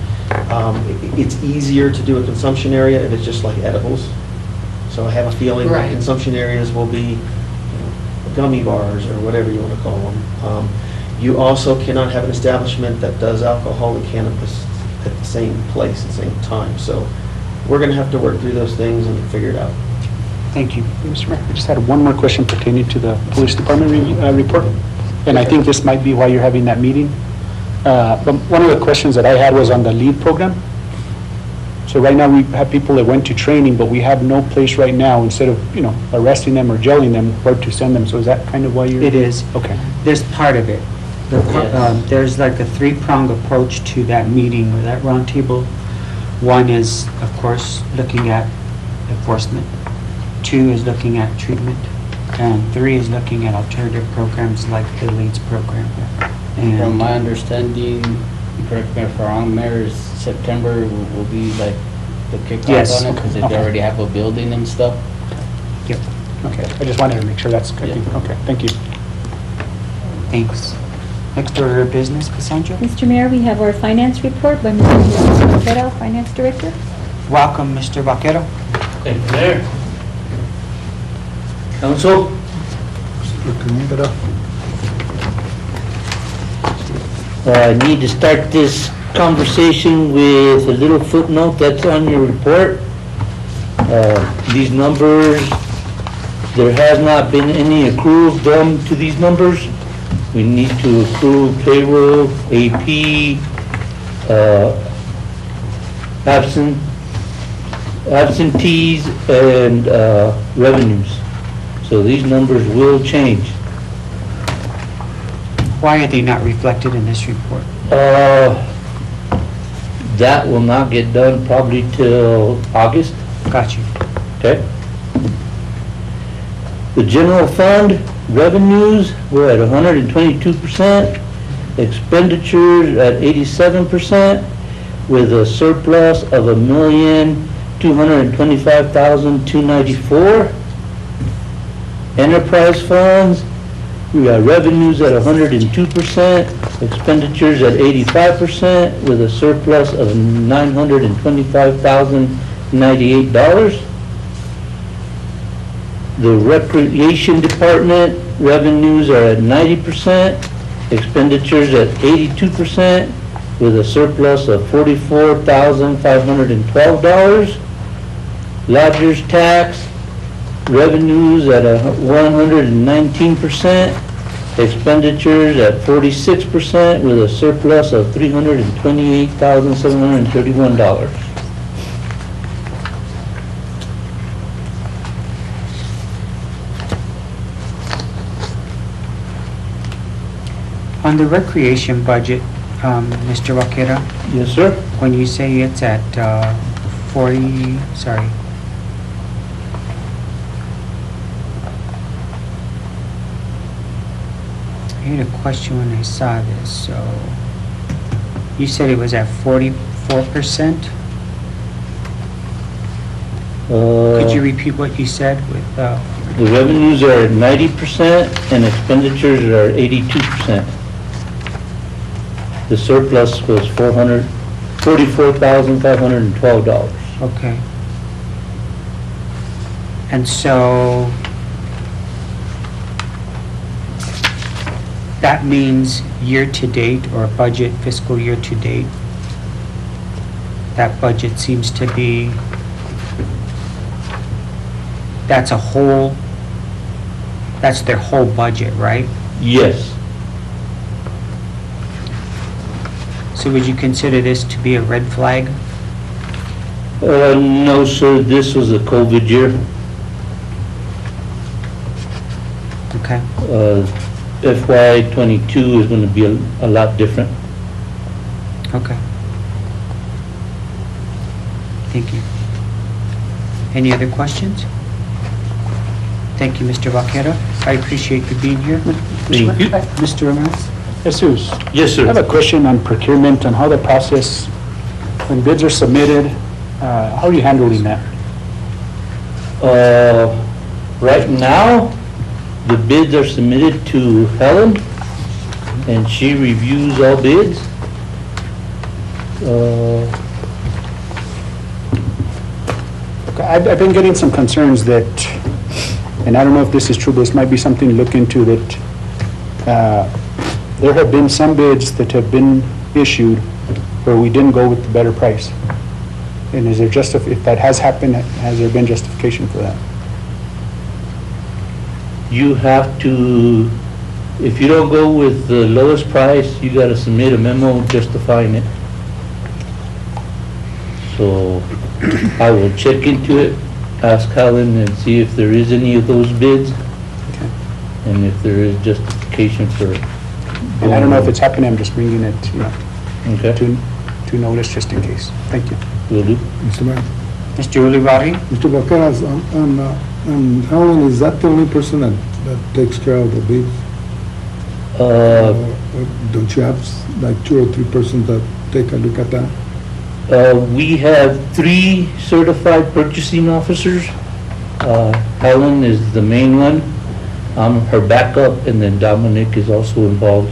It's easier to do a consumption area if it's just like edibles. So I have a feeling that Right. consumption areas will be gummy bars or whatever you want to call them. You also cannot have an establishment that does alcohol and cannabis at the same place at the same time. So we're going to have to work through those things and figure it out. Thank you. Mr. Mayor, I just had one more question pertaining to the police department report. And I think this might be why you're having that meeting. But one of the questions that I had was on the LEAD program. So right now, we have people that went to training, but we have no place right now, instead of, arresting them or jailing them, where to send them. So is that kind of why you're? It is. Okay. There's part of it. There's like a three-pronged approach to that meeting or that roundtable. One is, of course, looking at enforcement. 2 is looking at treatment. And 3 is looking at alternative programs like the LEADS program. From And my understanding, correct me if I'm wrong, Mayor, is September will be like the kickoff Yes. on it, because they Okay. already have a building and stuff. Yep. Okay, I just wanted to make sure that's good. Yeah. Okay, thank you. Thanks. Next order of business, Cassandra. Mr. Mayor, we have our finance report by Mr. Vaquero, Finance Director. Welcome, Mr. Vaquero. Thank you, Mayor. Council, I need to start this conversation with a little footnote that's on your report. These numbers, there has not been any accruals done to these numbers. We need to accrue payroll, AP, absentees, and revenues. So these numbers will change. Why are they not reflected in this report? That will not get done probably till August, Got you. okay? The general fund revenues were at 122%, expenditures at 87%, with a surplus of $1,225,294. Enterprise funds, we got revenues at 102%, expenditures at 85%, with a surplus of $925,098. The recreation department, revenues are at 90%, expenditures at 82%, with a surplus of $44,512. Lodgers tax, revenues at 119%, expenditures at 46%, with a surplus of $328,731. On the recreation budget, Mr. Vaquero, Yes, sir? when you say it's at 40, sorry. I had a question when I saw this, so you said it was at 44%? Could you repeat what you said with, The revenues are at 90% and expenditures are 82%. The surplus was $44,512. okay. And so that means year-to-date or budget fiscal year-to-date, that budget seems to be, that's their whole budget, right? Yes. So would you consider this to be a red flag? No, sir, this was a COVID year. Okay. FY '22 is going to be a lot different. Okay. Thank you. Any other questions? Thank you, Mr. Vaquero. I appreciate you being here. Thank you. Mr. Ramirez? Jesus. Yes, I have sir. a question on procurement, on how the process, when bids are submitted, how are you handling that? Right now, the bids are submitted to Helen, and she reviews all bids. I've been getting some concerns that, and I don't know if this is true, but this might be something to look into, that there have been some bids that have been issued where we didn't go with the better price. And is there if that has happened, has there been justification for that? You have to, if you don't go with the lowest price, you gotta submit a memo justifying it. So I will check into it, ask Helen and see if there is any of those bids Okay. and if there is justification for it. And I don't know if it's happened, I'm just bringing it, Okay, to notice just in case. Thank you. will do. Mr. Mayor. Mr. Ulibarri? Mr. Vaqueras, on Helen, is that the only person that takes care of the bids? Or don't you have like 2 or 3 persons that take a look at that? We have 3 certified purchasing officers. Helen is the main one. I'm her backup, and then Dominic is also involved,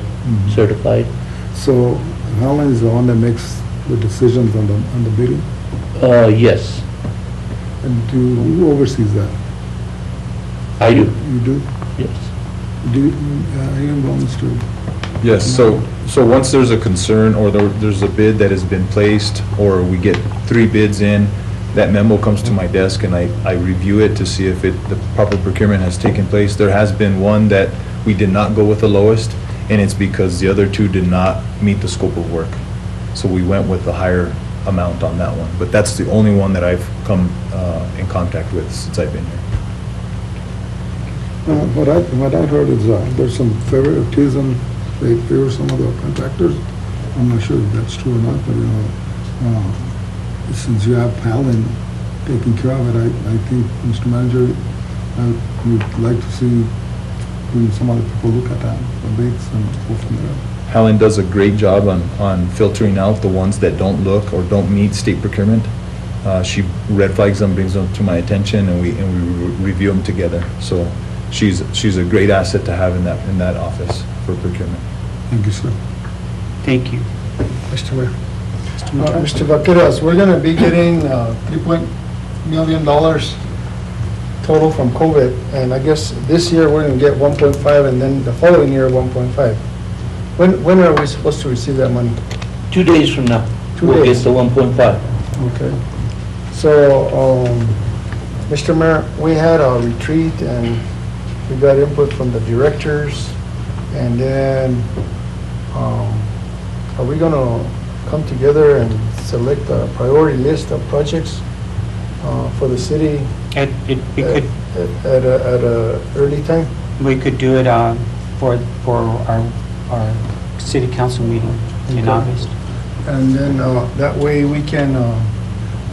certified. So Helen is the one that makes the decisions on the bidding? Yes, And who oversees that? I do, You do? yes. Do you, are you involved, Mr.? Yes, so once there's a concern or there's a bid that has been placed, or we get 3 bids in, that memo comes to my desk and I review it to see if the proper procurement has taken place. There has been one that we did not go with the lowest, and it's because the other 2 did not meet the scope of work. So we went with the higher amount on that one. But that's the only one that I've come in contact with since I've been here. What I heard is there's some favoritism, they favor some of the contractors. I'm not sure if that's true or not, but since you have Helen taking care of it, I think, Mr. Manager, I would like to see when some other people look at that, the bids, and go from there. Helen does a great job on filtering out the ones that don't look or don't meet state procurement. She red flags them, brings them to my attention, and we review them together. So she's a great asset to have in that office for procurement. Thank you, sir. Thank you. Mr. Mayor. Mr. Vaqueras, we're gonna be getting $3 million total from COVID, and I guess this year we're gonna get 1.5, and then the following year 1.5. When are we supposed to receive that money? 2 days from now, 2 we'll get days. the 1.5. Okay. So, Mr. Mayor, we had a retreat and we got input from the directors, and then, are we gonna come together and select a priority list of projects for the city at a early time? We could do it for our city council meeting in Okay. August. And then that way we can,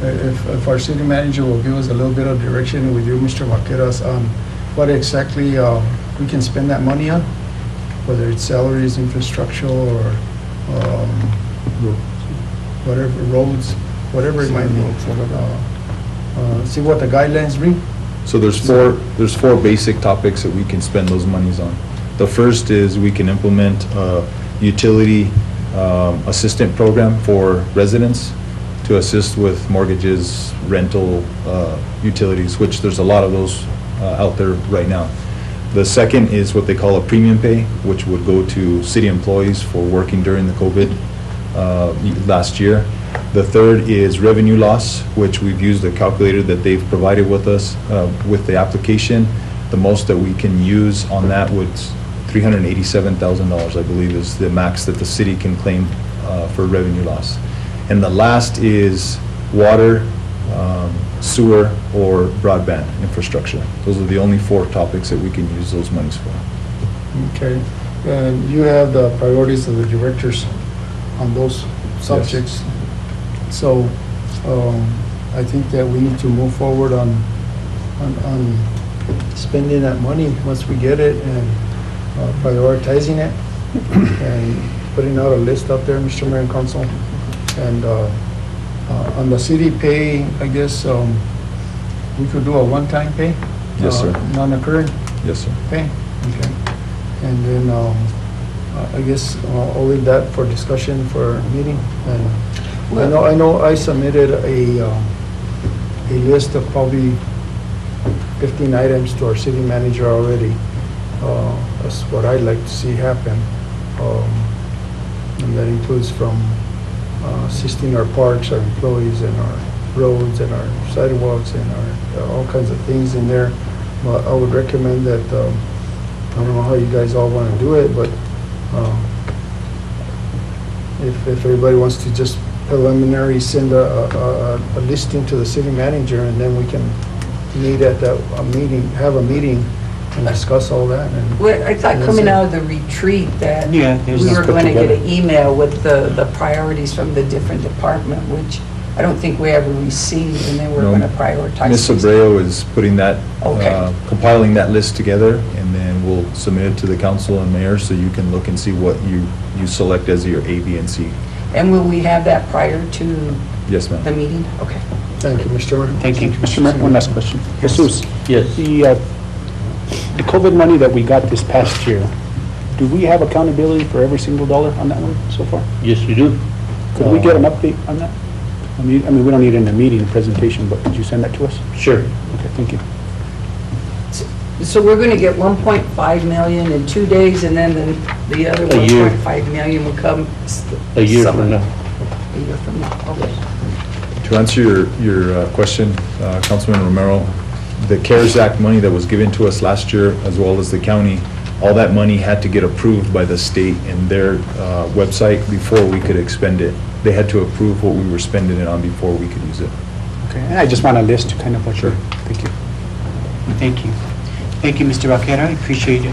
if our city manager will give us a little bit of direction with you, Mr. Vaqueras, on what exactly we can spend that money on, whether it's salaries, infrastructure, or whatever, roads, whatever it might be. See what the guidelines bring. So there's four basic topics that we can spend those monies on. The first is we can implement a utility assistant program for residents to assist with mortgages, rental, utilities, which there's a lot of those out there right now. The second is what they call a premium pay, which would go to city employees for working during the COVID last year. The third is revenue loss, which we've used the calculator that they've provided with us with the application. The most that we can use on that would $387,000, I believe, is the max that the city can claim for revenue loss. And the last is water, sewer, or broadband infrastructure. Those are the only four topics that we can use those monies for. Okay. And you have the priorities of the directors on those subjects. So I think that we need to move forward on spending that money once we get it, and prioritizing it and putting out a list up there, Mr. Mayor and Council. And on the city pay, I guess we could do a one-time pay? Yes, sir. Non-occurring Yes, sir. pay? Okay. And then I guess I'll leave that for discussion for a meeting. And I know I submitted a list of probably 15 items to our city manager already. That's what I'd like to see happen. And that includes from assisting our parks, our employees, and our roads, and our sidewalks, and our, all kinds of things in there. But I would recommend that, I don't know how you guys all want to do it, but if everybody wants to just preliminary send a listing to the city manager, and then we can meet at a meeting, have a meeting and discuss all that. And Well, I thought coming out of the retreat that Yeah, there's we this were put going to get together. an email with the priorities from the different department, which I don't think we ever received, and then we're No. going to prioritize. Ms. these. Abreu is putting that, Okay. compiling that list together, and then we'll submit it to the council and mayor, so you can look and see what you select as your A, B, and C. And will we have that prior to Yes, the ma'am. meeting? Okay. Thank you, Mr. Chairman. Thank you. Mr. Mayor, one last question. Jesus, Yes. the COVID money that we got this past year, do we have accountability for every single dollar on that one so far? Yes, we do. Could we get an update on that? I mean, we don't need it in a meeting presentation, but could you send that to us? Sure. Okay, thank you. So we're going to get 1.5 million in 2 days, and then the other A year. 1.5 million will come. A year summer. from now. A year from now, okay. To answer your question, Councilman Romero, the CARES Act money that was given to us last year, as well as the county, all that money had to get approved by the state in their website before we could expend it. They had to approve what we were spending it on before we could use it. Okay, and I just want a list to kind of, Sure. Thank you. Thank you. Thank you, Mr. Vaquera, I appreciate it.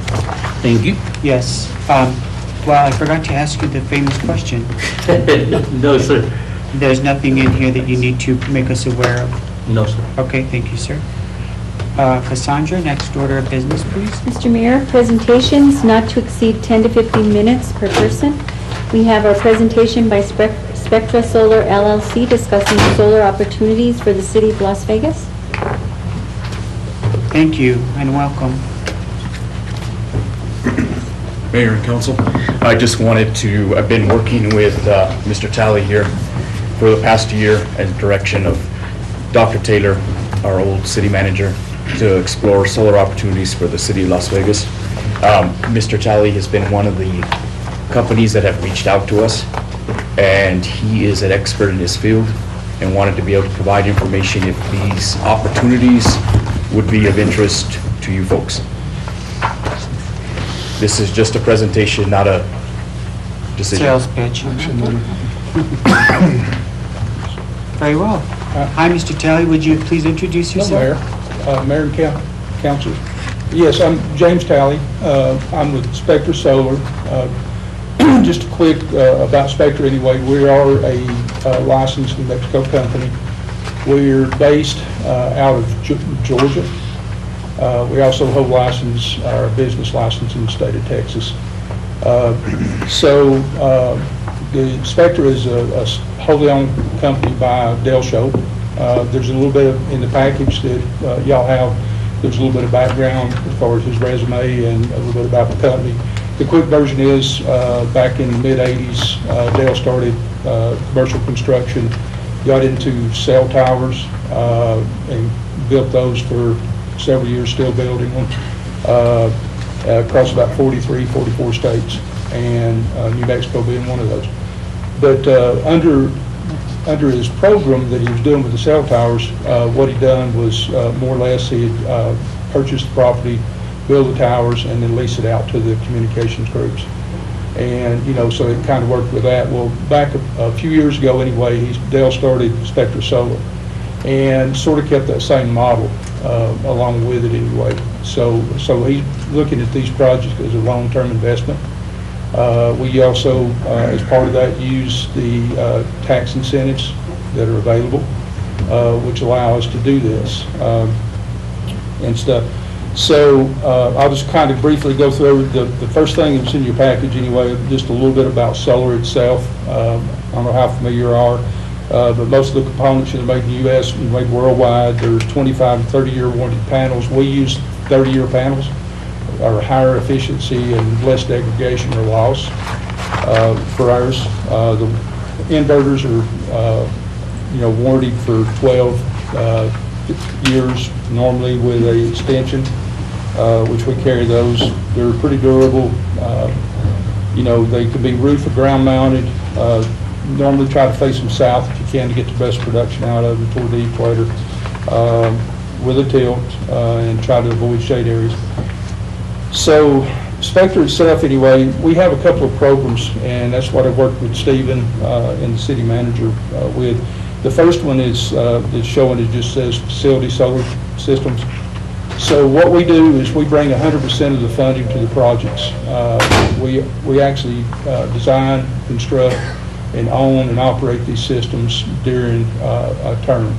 Thank you. Yes, well, I forgot to ask you the famous question. No, sir. There's nothing in here that you need to make us aware of. No, sir. Okay, thank you, sir. Cassandra, next order of business, please. Mr. Mayor, presentations not to exceed 10 to 15 minutes per person. We have our presentation by Spectra Solar LLC discussing solar opportunities for the city of Las Vegas. Thank you and welcome. Mayor and council, I just wanted to, I've been working with Mr. Talley here for the past year at the direction of Dr. Taylor, our old city manager, to explore solar opportunities for the city of Las Vegas. Mr. Talley has been one of the companies that have reached out to us, and he is an expert in his field and wanted to be able to provide information if these opportunities would be of interest to you folks. This is just a presentation, not a decision. Sales pitch. Very well. Hi, Mr. Talley, would you please introduce Hello, yourself? Mayor, Mayor and Council. Yes, I'm James Talley. I'm with Spectra Solar. Just a quick about Spectra anyway. We are a licensed New Mexico company. We're based out of Georgia. We also hold license, our business license in the state of Texas. The Spectra is a wholly owned company by Del Show. There's a little bit in the package that y'all have. There's a little bit of background as far as his resume and a little bit about the company. The quick version is, back in the mid-'80s, Dale started commercial construction, got into cell towers, and built those for several years, still building them, across about 43, 44 states, and New Mexico being one of those. But under his program that he was doing with the cell towers, what he'd done was more or less he had purchased the property, build the towers, and then lease it out to the communications groups. And, so it kind of worked with that. Well, back a few years ago anyway, Dale started Spectra Solar and sort of kept that same model along with it anyway. So he's looking at these projects as a long-term investment. We also, as part of that, use the tax incentives that are available, which allow us to do this and stuff. So I'll just kind of briefly go through the first thing that's in your package anyway, just a little bit about solar itself. I don't know how familiar you are, but most of the components that are made in the U.S. are made worldwide. There's 25 and 30-year warranty panels. We use 30-year panels, or higher efficiency and less degradation or loss for ours. The inverters are, warranted for 12 years normally with a extension, which we carry those. They're pretty durable. You know, they could be roof or ground mounted. Normally try to face them south if you can to get the best production out of them toward the equator, with a tilt, and try to avoid shade areas. So Spectre itself, anyway, we have a couple of programs, and that's what I've worked with Stephen and the city manager with. The first one is showing, it just says facility solar systems. So what we do is we bring 100% of the funding to the projects. We actually design, construct, and own and operate these systems during a term.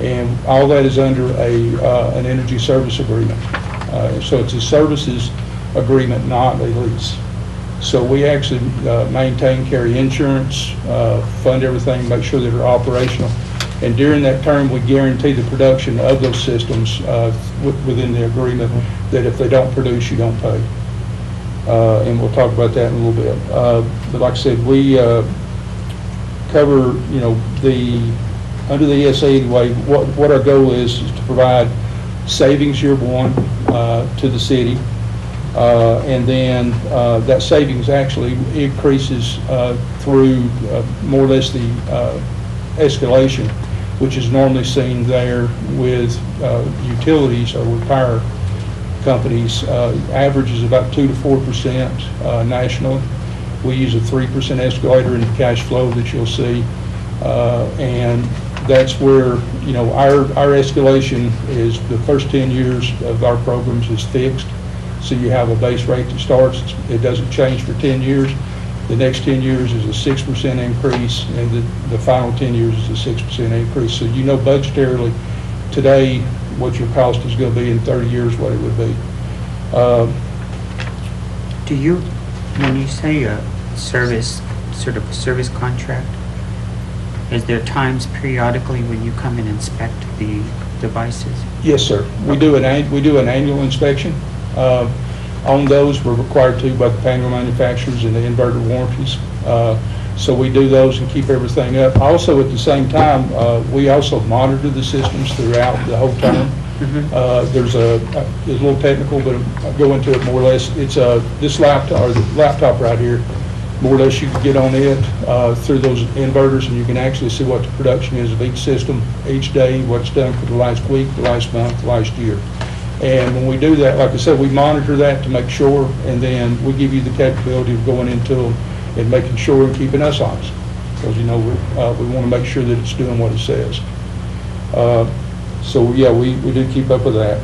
And all that is under an energy service agreement. So it's a services agreement, not a lease. So we actually maintain, carry insurance, fund everything, make sure that they're operational. And during that term, we guarantee the production of those systems within the agreement, that if they don't produce, you don't pay. And we'll talk about that in a little bit. But like I said, we cover, you know, under the ESA anyway, what our goal is to provide savings year one to the city. And then that savings actually increases through more or less the escalation, which is normally seen there with utilities or with power companies. Average is about 2 to 4% nationally. We use a 3% escalator in the cash flow that you'll see. And that's where, you know, our escalation is the first 10 years of our programs is fixed. So you have a base rate that starts, it doesn't change for 10 years. The next 10 years is a 6% increase, and the final 10 years is a 6% increase. So you know budgetarily today what your cost is going to be in 30 years, what it would be. Do you, when you say a service, sort of a service contract, is there times periodically when you come and inspect the devices? Yes, sir. We do an annual inspection. On those, we're required to by the panel manufacturers and the inverter warranties. So we do those and keep everything up. Also, at the same time, we also monitor the systems throughout the whole term. There's it's a little technical, but I'll go into it more or less. It's this laptop, or the laptop right here, more or less you can get on it through those inverters, and you can actually see what the production is of each system each day, what's done for the last week, the last month, the last year. And when we do that, like I said, we monitor that to make sure, and then we give you the capability of going into them and making sure and keeping us honest. Because, you know, we want to make sure that it's doing what it says. So, yeah, we do keep up with that.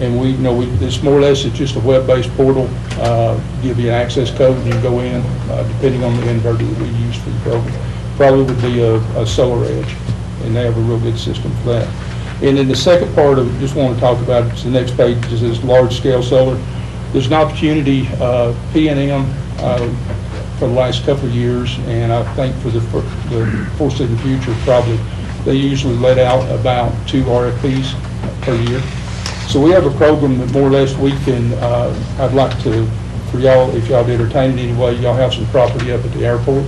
And we, you know, it's more or less, it's just a web-based portal, give you an access code and you go in, depending on the inverter that we use for the program. Probably would be a SolarEdge, and they have a real good system for that. And then the second part of it, just want to talk about, it's the next page, is this large-scale solar. There's an opportunity, PNM, for the last couple of years, and I think for the foreseeable future, probably, they usually let out about 2 RFPs per year. So we have a program that more or less we can, I'd like to, for y'all, if y'all entertain it anyway, y'all have some property up at the airport.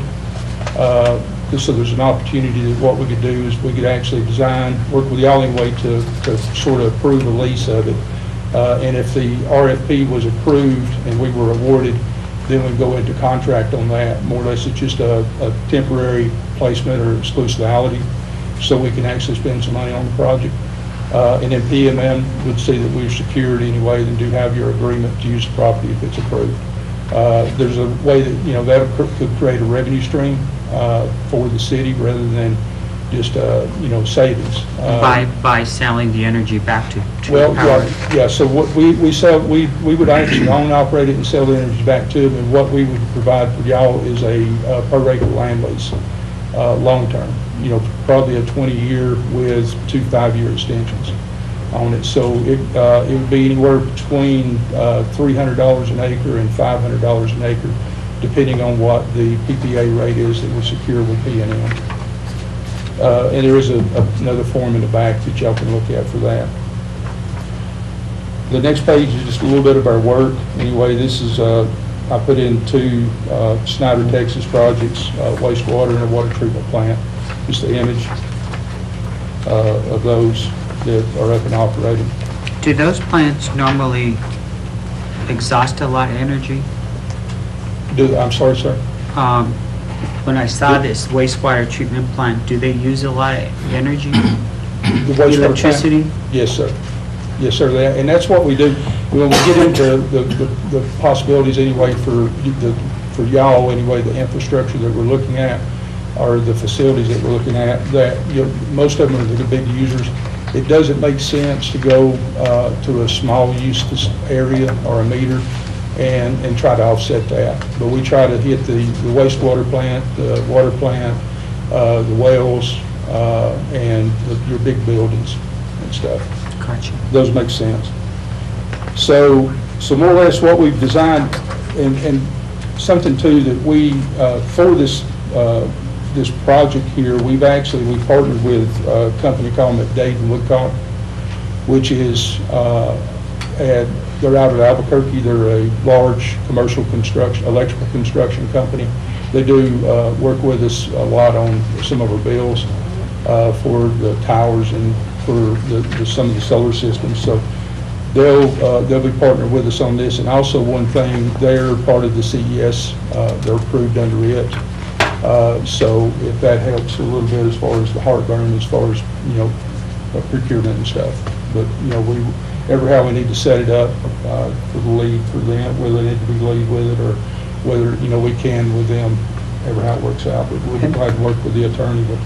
So there's an opportunity that what we could do is we could actually design, work with y'all anyway to sort of approve a lease of it. And if the RFP was approved and we were awarded, then we go into contract on that. More or less, it's just a temporary placement or exclusivity, so we can actually spend some money on the project. And then PMM would see that we're secured anyway, then do have your agreement to use the property if it's approved. There's a way that, you know, that could create a revenue stream for the city rather than just, you know, savings. By selling the energy back to well, power? Yeah, so what we sell, we would actually own, operate it, and sell the energy back to them, and what we would provide for y'all is a per acre land lease, long-term. You know, probably a 20-year with 2 5-year extensions on it. So it would be anywhere between $300 an acre and $500 an acre, depending on what the PPA rate is that we secure with PNM. And there is another form in the back that y'all can look at for that. The next page is just a little bit of our work. Anyway, this is, I put in 2 Snyder, Texas projects, wastewater and a water treatment plant. Just the image of those that are up and operating. Do those plants normally exhaust a lot of energy? I'm sorry, sir? When I saw this wastewater treatment plant, do they use a lot of energy? The wastewater plant? Electricity? Yes, sir. Yes, sir. And that's what we do. When we get into the possibilities anyway for y'all anyway, the infrastructure that we're looking at, or the facilities that we're looking at, that, most of them are the big users. It doesn't make sense to go to a small use area or a meter and try to offset that. But we try to hit the wastewater plant, the water plant, the wells, and your big buildings and stuff. Gotcha. Those make sense. So more or less what we've designed, and something too that we, for this project here, we partnered with a company called McDade & Woodcock, which is, they're out of Albuquerque. They're a large commercial construction, electrical construction company. They do work with us a lot on some of our bills for the towers and for some of the solar systems. So they'll be partnered with us on this. And also one thing, they're part of the CES. They're approved under it. So if that helps a little bit as far as the heartburn, as far as, procurement and stuff. But, how we need to set it up for the lead for them, whether they need to be lead with it or whether, we can with them, how it works out. But we'll be glad to work with the attorney to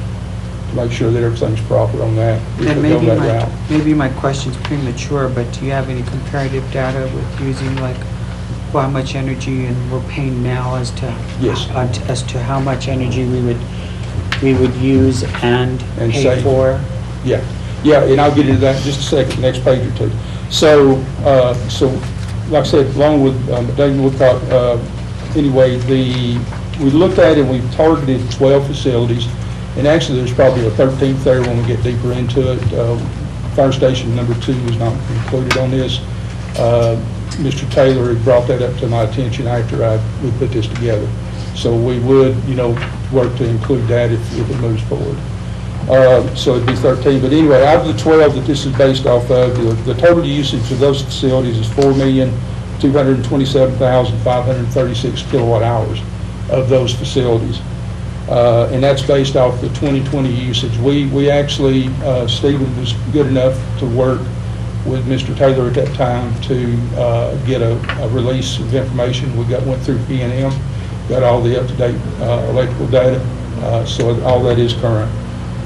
make sure that everything's proper on that. And maybe my question's premature, but do you have any comparative data with using how much energy and we're paying now as to Yes. As to how much energy we would use and pay save. for? Yeah, and I'll get into that in just a second, next page or two. So like I said, along with Dave Woodcock, anyway, we looked at it, we've targeted 12 facilities, and actually there's probably a 13th there when we get deeper into it. Fire station number 2 was not included on this. Mr. Taylor had brought that up to my attention after we put this together. So we would, work to include that if it moves forward. So it'd be 13. But anyway, out of the 12 that this is based off of, the total usage of those facilities is 4,227,536 kilowatt hours of those facilities. And that's based off the 2020 usage. We actually, Stephen was good enough to work with Mr. Taylor at that time to get a release of information. We went through P&M, got all the up-to-date electrical data, so all that is current.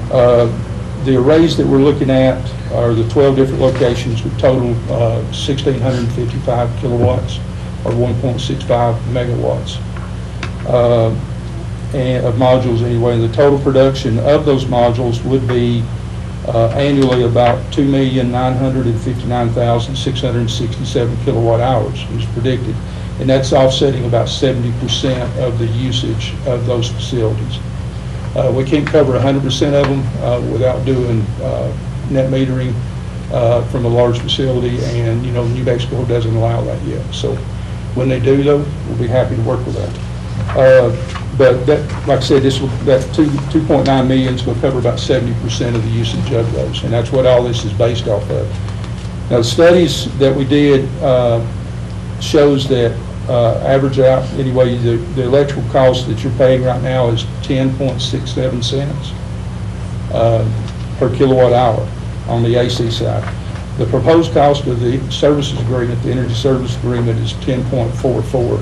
The arrays that we're looking at are the 12 different locations with total 1,655 kilowatts or 1.65 megawatts and of modules anyway. The total production of those modules would be annually about 2,959,667 kilowatt hours is predicted. And that's offsetting about 70% of the usage of those facilities. We can't cover 100% of them without doing net metering from a large facility, and New Mexico doesn't allow that yet. So when they do, though, we'll be happy to work with that. But that, like I said, that 2.9 million is going to cover about 70% of the usage of those, and that's what all this is based off of. Now, the studies that we did shows that average out, anyway, the electrical cost that you're paying right now is 10.67 cents per kilowatt hour on the AC side. The proposed cost of the services agreement, the energy service agreement, is 10.44.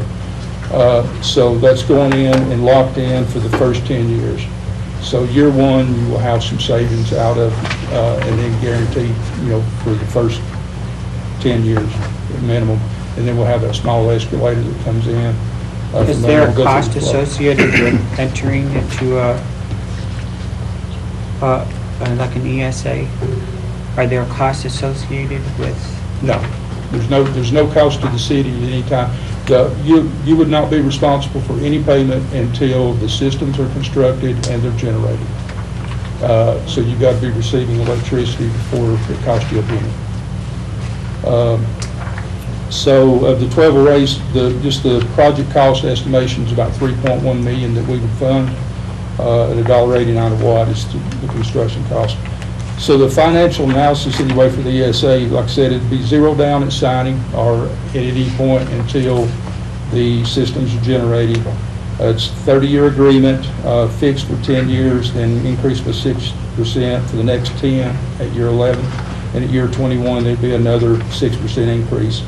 So that's going in and locked in for the first 10 years. So year one, you will have some savings out of, and then guaranteed, for the first 10 years minimum. And then we'll have that small escalator that comes in. Is there a cost associated with entering into like an ESA? Are there costs associated with? No, there's no cost to the city at any time. You would not be responsible for any payment until the systems are constructed and they're generated. So you've got to be receiving electricity before it costs you a penny. So of the 12 arrays, just the project cost estimation is about $3.1 million that we would fund at $1.89 a watt is the construction cost. So the financial analysis anyway for the ESA, like I said, it'd be zero down at signing or at any point until the systems are generating. It's 30-year agreement, fixed for 10 years, then increased by 6% for the next 10 at year 11. And at year 21, there'd be another 6% increase.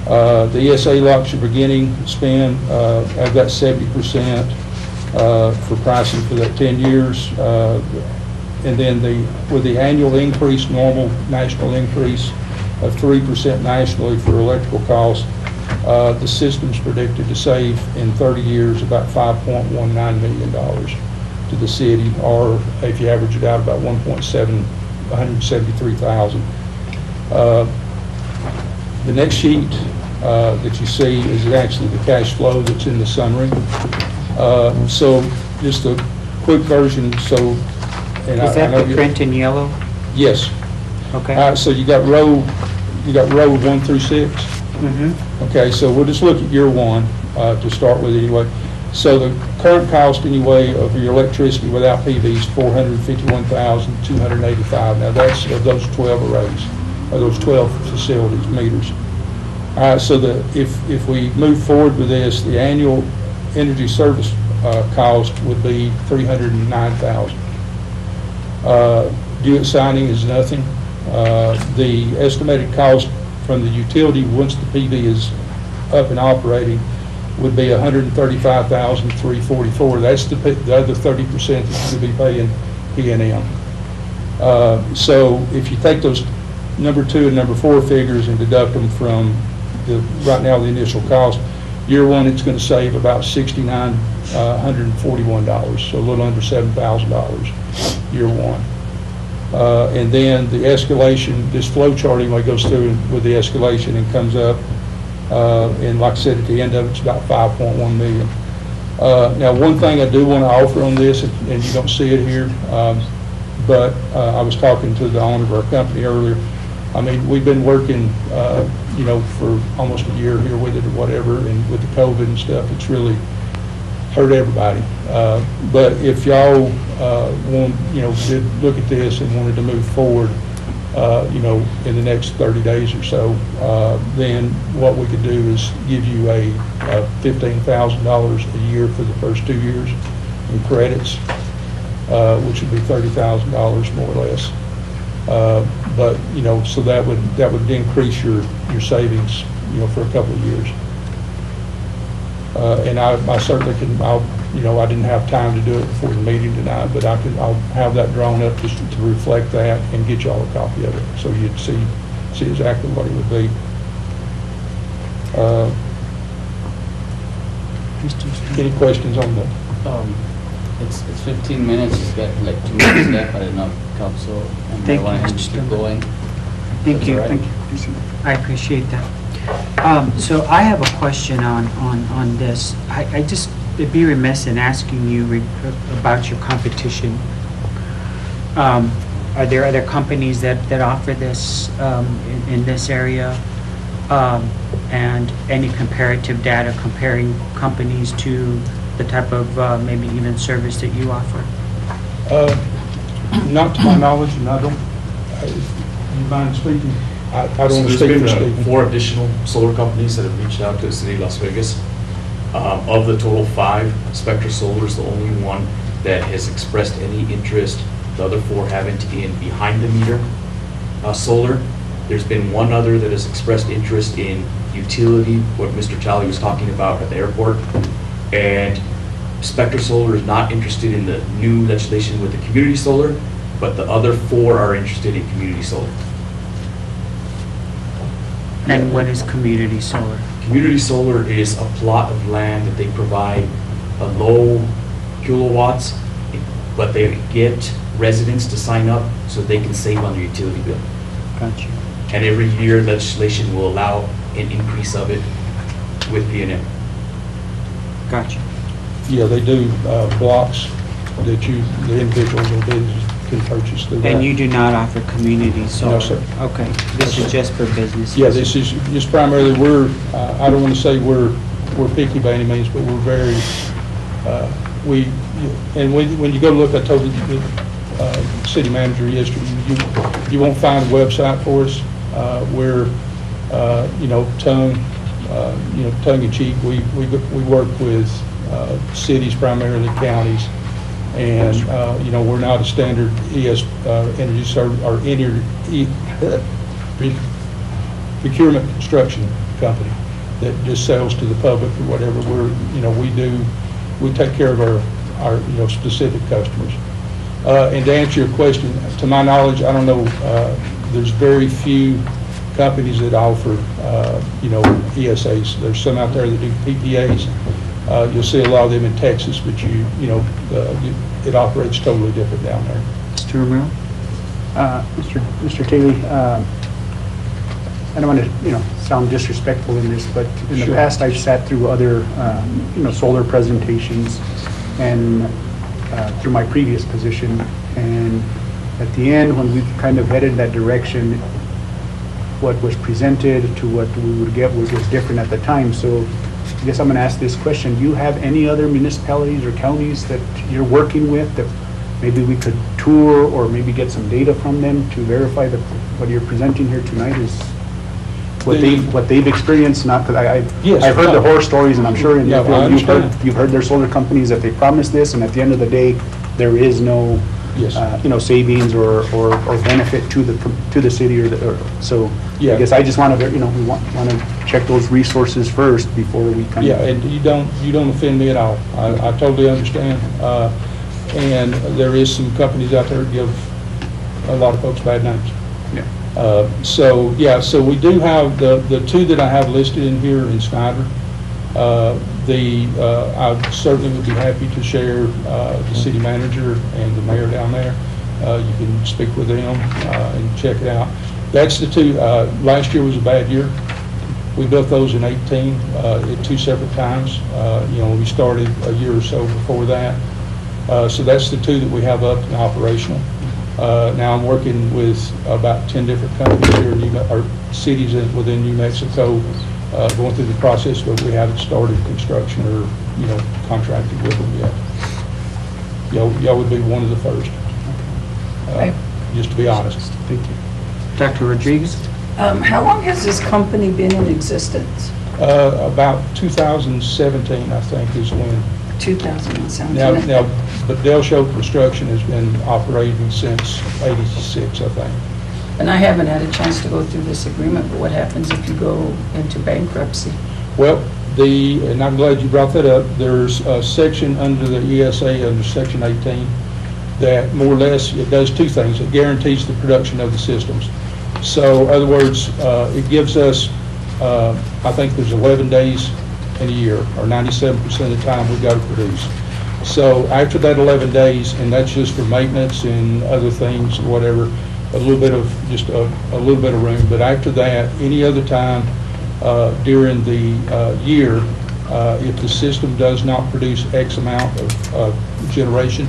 The ESA locks are beginning to spend, I've got 70% for pricing for that 10 years. And then with the annual increase, normal national increase of 3% nationally for electrical costs, the system's predicted to save in 30 years about $5.19 million to the city, or if you average it out, about $173,000. The next sheet that you see is actually the cash flow that's in the summary. So just a quick version, so. Is that the print in yellow? Yes. Okay. So you got row 1 through 6? Mm-hmm. Okay, so we'll just look at year 1 to start with anyway. So the current cost anyway of your electricity without PV is $451,285. Now that's of those 12 arrays, or those 12 facilities, meters. So if we move forward with this, the annual energy service cost would be $309,000. Due at signing is nothing. The estimated cost from the utility, once the PV is up and operating, would be $135,344. That's the other 30% that you'll be paying P&M. So if you take those number 2 and number 4 figures and deduct them from right now the initial cost, year 1 it's going to save about $6,941, so a little under $7,000 year 1. And then the escalation, this flow chart anyway goes through with the escalation and comes up, and like I said, at the end of it, it's about 5.1 million. Now, one thing I do want to offer on this, and you don't see it here, but I was talking to the owner of our company earlier. I mean, we've been working, for almost a year here with it or whatever, and with the COVID and stuff, it's really hurt everybody. But if y'all did look at this and wanted to move forward, in the next 30 days or so, then what we could do is give you a $15,000 a year for the first 2 years in credits, which would be $30,000 more or less. But so that would increase your savings, for a couple of years. And I certainly can. I didn't have time to do it before the meeting tonight, but I'll have that drawn up just to reflect that and get y'all a copy of it, so you'd see exactly what it would be. Any questions on that? It's 15 minutes, it's got like 2 minutes left, I don't know, council, and I Thank want you, to Mr. keep Chairman. going. Thank you. That's all right. Thank you. I appreciate that. So I have a question on this. I just would be remiss in asking you about your competition. Are there other companies that offer this in this area? And any comparative data comparing companies to the type of maybe even service that you offer? Not to my knowledge, and I don't. You mind speaking? I don't want to speak for There's Steve. been 4 additional solar companies that have reached out to the city of Las Vegas. Of the total 5, Spectra Solar is the only one that has expressed any interest. The other 4 haven't in behind the meter solar. There's been one other that has expressed interest in utility, what Mr. Talley was talking about at the airport. And Spectra Solar is not interested in the new legislation with the community solar, but the other 4 are interested in community solar. And what is community solar? Community solar is a plot of land that they provide a low kilowatts, but they get residents to sign up so they can save on their utility bill. Gotcha. And every year legislation will allow an increase of it with P&M. Gotcha. Yeah, they do blocks that the individuals or businesses can purchase through that. And you do not offer community solar? No, sir. Okay, this is just for businesses? Yeah, this is just primarily, I don't want to say we're picky by any means, but we're very, when you go look, I told the city manager yesterday, you won't find a website for us where, Tongue, tongue in cheek, we work with cities, primarily counties, and, we're not a standard energy service or procurement construction company that just sells to the public or whatever. We take care of our specific customers. And to answer your question, to my knowledge, I don't know, there's very few companies that offer, ESAs. There's some out there that do PPAs. You'll see a lot of them in Texas, but it operates totally different down there. Mr. Romero? Mr. Taylor, I don't want to, sound disrespectful in this, but in the Sure. past, I've sat through other, solar presentations and through my previous position, and at the end, when we kind of headed that direction, what was presented to what we would get was different at the time. So I guess I'm going to ask this question. Do you have any other municipalities or counties that you're working with that maybe we could tour or maybe get some data from them to verify that what you're presenting here tonight is what they've experienced? Not that Yes, I've heard the no. horror stories, and I'm sure in Yeah, your I field, understand. you've heard their solar companies that they promise this, and at the end of the day, there is no Yes. savings or benefit to the city so Yeah. I guess I just want to, we want to check those resources first before we kind of. Yeah, and you don't offend me at all. I totally understand. And there is some companies out there that give a lot of folks bad names. Yeah. So we do have the two that I have listed in here in Snyder. I certainly would be happy to share the city manager and the mayor down there. You can speak with them and check it out. That's the two. Last year was a bad year. We built those in 18 at two separate times. We started a year or so before that. So that's the two that we have up and operational. Now I'm working with about 10 different companies here or cities within New Mexico, going through the process, but we haven't started construction or, contracted with them yet. Y'all would be one of the first, just to be honest. Thank you. Dr. Rodriguez? How long has this company been in existence? About 2017, I think, is when. 2017. Now, but Del Show Construction has been operating since '86, I think. And I haven't had a chance to go through this agreement, but what happens if you go into bankruptcy? Well, and I'm glad you brought that up, there's a section under the ESA, under Section 18, that more or less, it does two things. It guarantees the production of the systems. So, in other words, it gives us, I think there's 11 days in a year, or 97% of the time we've got to produce. So after that 11 days, and that's just for maintenance and other things, whatever, a little bit of room. But after that, any other time during the year, if the system does not produce X amount of generation,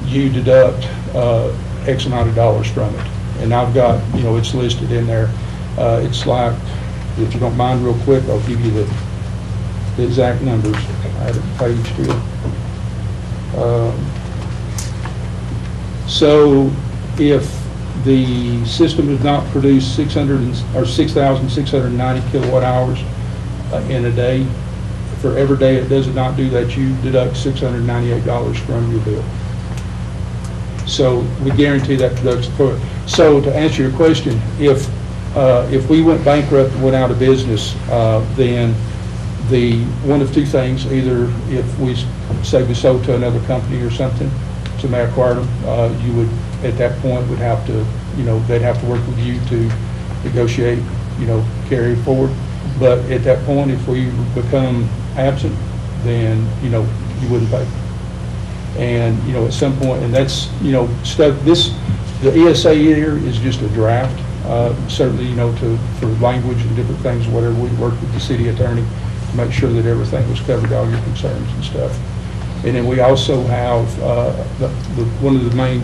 you deduct X amount of dollars from it. And I've got, it's listed in there. It's like, if you don't mind real quick, I'll give you the exact numbers. I have it paged here. So if the system does not produce 6,690 kilowatt hours in a day, for every day it does not do that, you deduct $698 from your bill. So we guarantee that production for it. So to answer your question, if we went bankrupt and went out of business, then one of two things: either if we say we sold to another company or something, somebody acquired them, you would at that point would have to, they'd have to work with you to negotiate, carry forward. But at that point, if we become absent, then you wouldn't pay. And at some point, and that's stuff. The ESA here is just a draft. Certainly, for language and different things, whatever, we work with the city attorney to make sure that everything was covered, all your concerns and stuff. And then we also have one of the main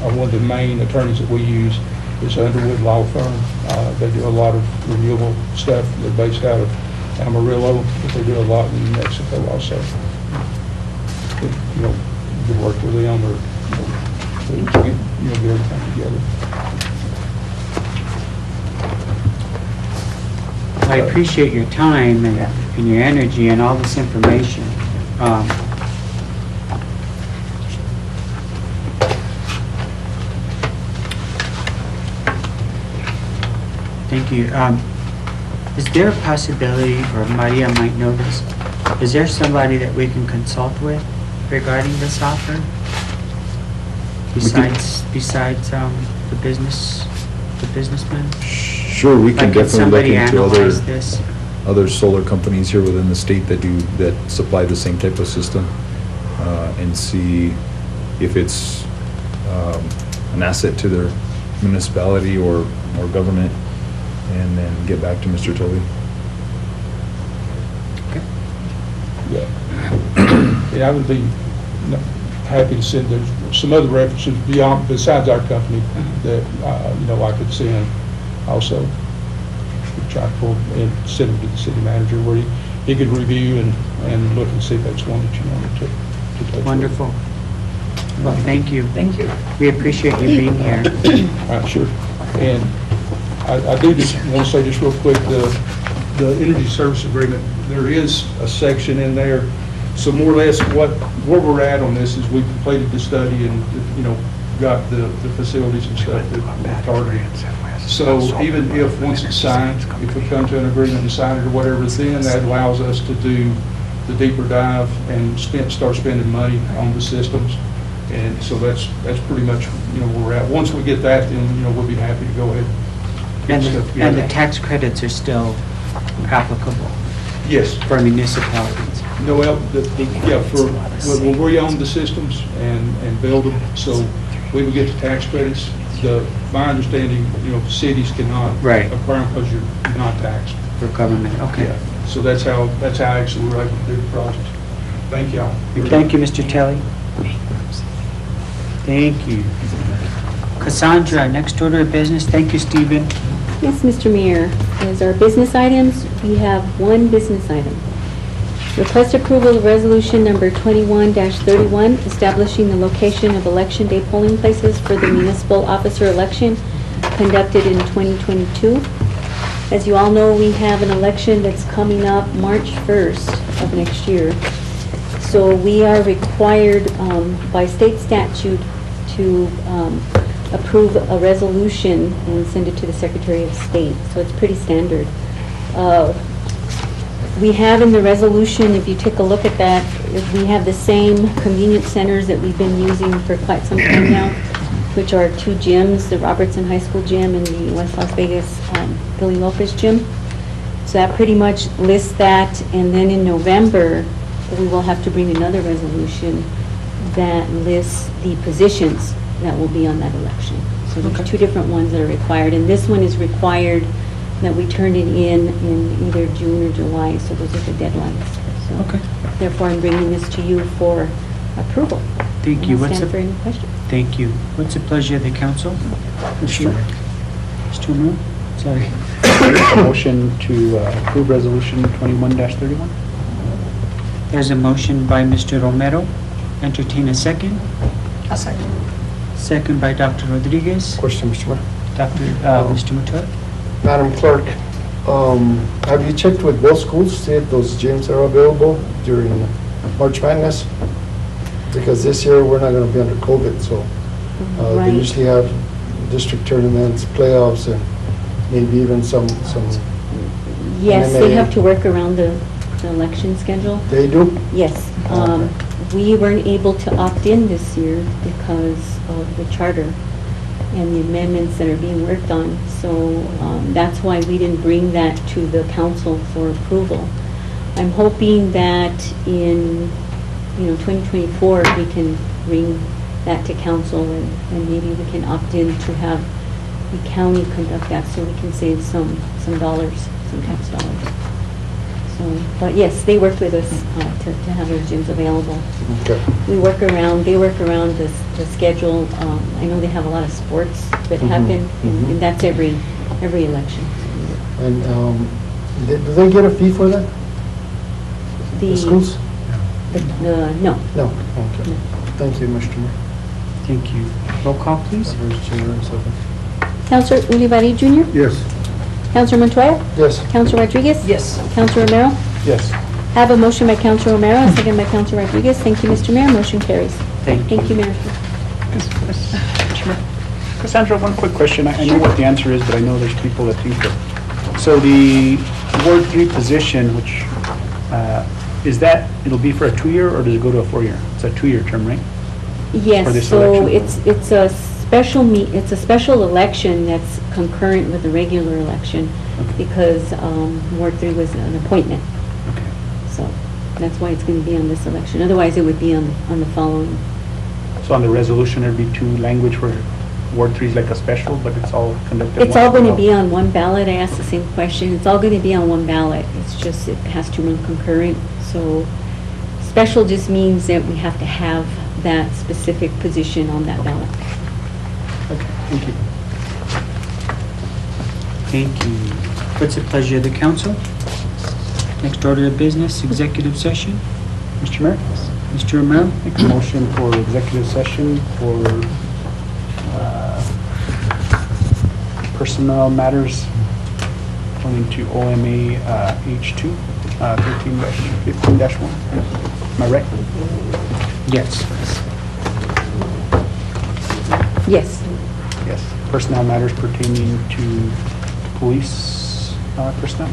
one of the main attorneys that we use is Underwood Law Firm. They do a lot of renewable stuff. They're based out of Amarillo, but they do a lot in New Mexico also. You can work with them or get everything together. I appreciate your time and your energy and all this information. Thank you. Is there a possibility, or Maria might know this, is there somebody that we can consult with regarding this offer? Besides the businessman? Sure, we can Like, can definitely look somebody into analyze this? other solar companies here within the state that supply the same type of system, and see if it's an asset to their municipality or government, and then get back to Mr. Tully. Yeah. Yeah, I would be happy to send, there's some other references besides our company that, I could send also. Try to pull and send them to the city manager where he could review and look and see if that's one that you wanted to touch with. Wonderful. Well, thank you. Thank you. We appreciate you being here. All right, sure. And I do just want to say just real quick, the energy service agreement, there is a section in there. So more or less where we're at on this is we've completed the study and, got the facilities and stuff that we're targeting. So even if, once it's signed, if we come to an agreement and sign it or whatever, then that allows us to do the deeper dive and start spending money on the systems. And so that's pretty much, where we're at. Once we get that, then, we'll be happy to go ahead. And the tax credits are still applicable Yes. for municipalities. No, we own the systems and build them, so we would get the tax credits. My understanding, cities cannot Right. acquire them because you're not taxed. For government, okay. Yeah. So that's how actually we're able to do the project. Thank y'all. Thank you, Mr. Telly. Thank you. Cassandra, next order of business. Thank you, Stephen. Yes, Mr. Mayor, as our business items, we have one business item. Request approval of resolution number 21-31, establishing the location of Election Day polling places for the municipal officer election conducted in 2022. As you all know, we have an election that's coming up March 1st of next year. So we are required by state statute to approve a resolution and send it to the Secretary of State. So it's pretty standard. We have in the resolution, if you take a look at that, we have the same convenience centers that we've been using for quite some time now, which are two gyms, the Robertson High School gym and the West Las Vegas Billy Lopez gym. So that pretty much lists that, and then in November, we will have to bring another resolution that lists the positions that will be on that election. So there's two different ones that are required, and this one is required that we turn it in either June or July, so those are the deadlines. So Okay. therefore, I'm bringing this to you for approval. Thank you. And I'll What's stand the- for any questions. Thank you. What's the pleasure of the council? Mr. Moore? Sorry. A motion to approve resolution 21-31? There's a motion by Mr. Romero. Entertain a second. A second. Second by Dr. Rodriguez. Question, Mr. Mayor. Mr. Matar? Madam Clerk, have you checked with both schools, see if those gyms are available during March Madness? Because this year, we're not going to be under COVID, so they Right. usually have district tournaments, playoffs, and maybe even some, Yes, they MMA. have to work around the election schedule. they do? Yes. Okay. We weren't able to opt in this year because of the charter and the amendments that are being worked on. So that's why we didn't bring that to the council for approval. I'm hoping that in 2024, we can bring that to council and maybe we can opt in to have the county conduct that so we can save some dollars, some tax dollars. So, but yes, they worked with us to have those gyms available. Okay. They work around the schedule. I know they have a lot of sports that happen, and that's every election. And do they get a fee for that, the schools? No. No, okay. Thank you, Mr. Mayor. Thank you. Roll call, please. Counselor Ulibarri Jr.? Yes. Counselor Montoya? Yes. Counselor Rodriguez? Yes. Counselor Romero? Yes. I have a motion by Counselor Romero, and second by Counselor Rodriguez. Thank you, Mr. Mayor. Motion carries. Thank you. Thank you, Mayor. Cassandra, one quick question. I know what the answer is, but I know there's people that think that. So the Ward 3 position, which, is that, it'll be for a 2-year, or does it go to a 4-year? It's a 2-year term, right? For Yes, this so election? it's a special election that's concurrent with the regular election because Ward 3 was an appointment. Okay. So that's why it's going to be on this election. Otherwise, it would be on the following. So on the resolution, there'd be 2 language where Ward 3 is like a special, but it's all conducted? It's all going to be on one ballot. I asked the same question. It's all going to be on one ballot. It's just, it has to run concurrent. So special just means that we have to have that specific position on that ballot. Okay, thank you. Thank you. What's the pleasure of the council? Next order of business, executive session. Mr. Mayor? Mr. Romero? Make a motion for executive session for personnel matters according to OMA H2 13-15-1. Am I right? Yes. Yes. Yes. Personnel matters pertaining to police personnel.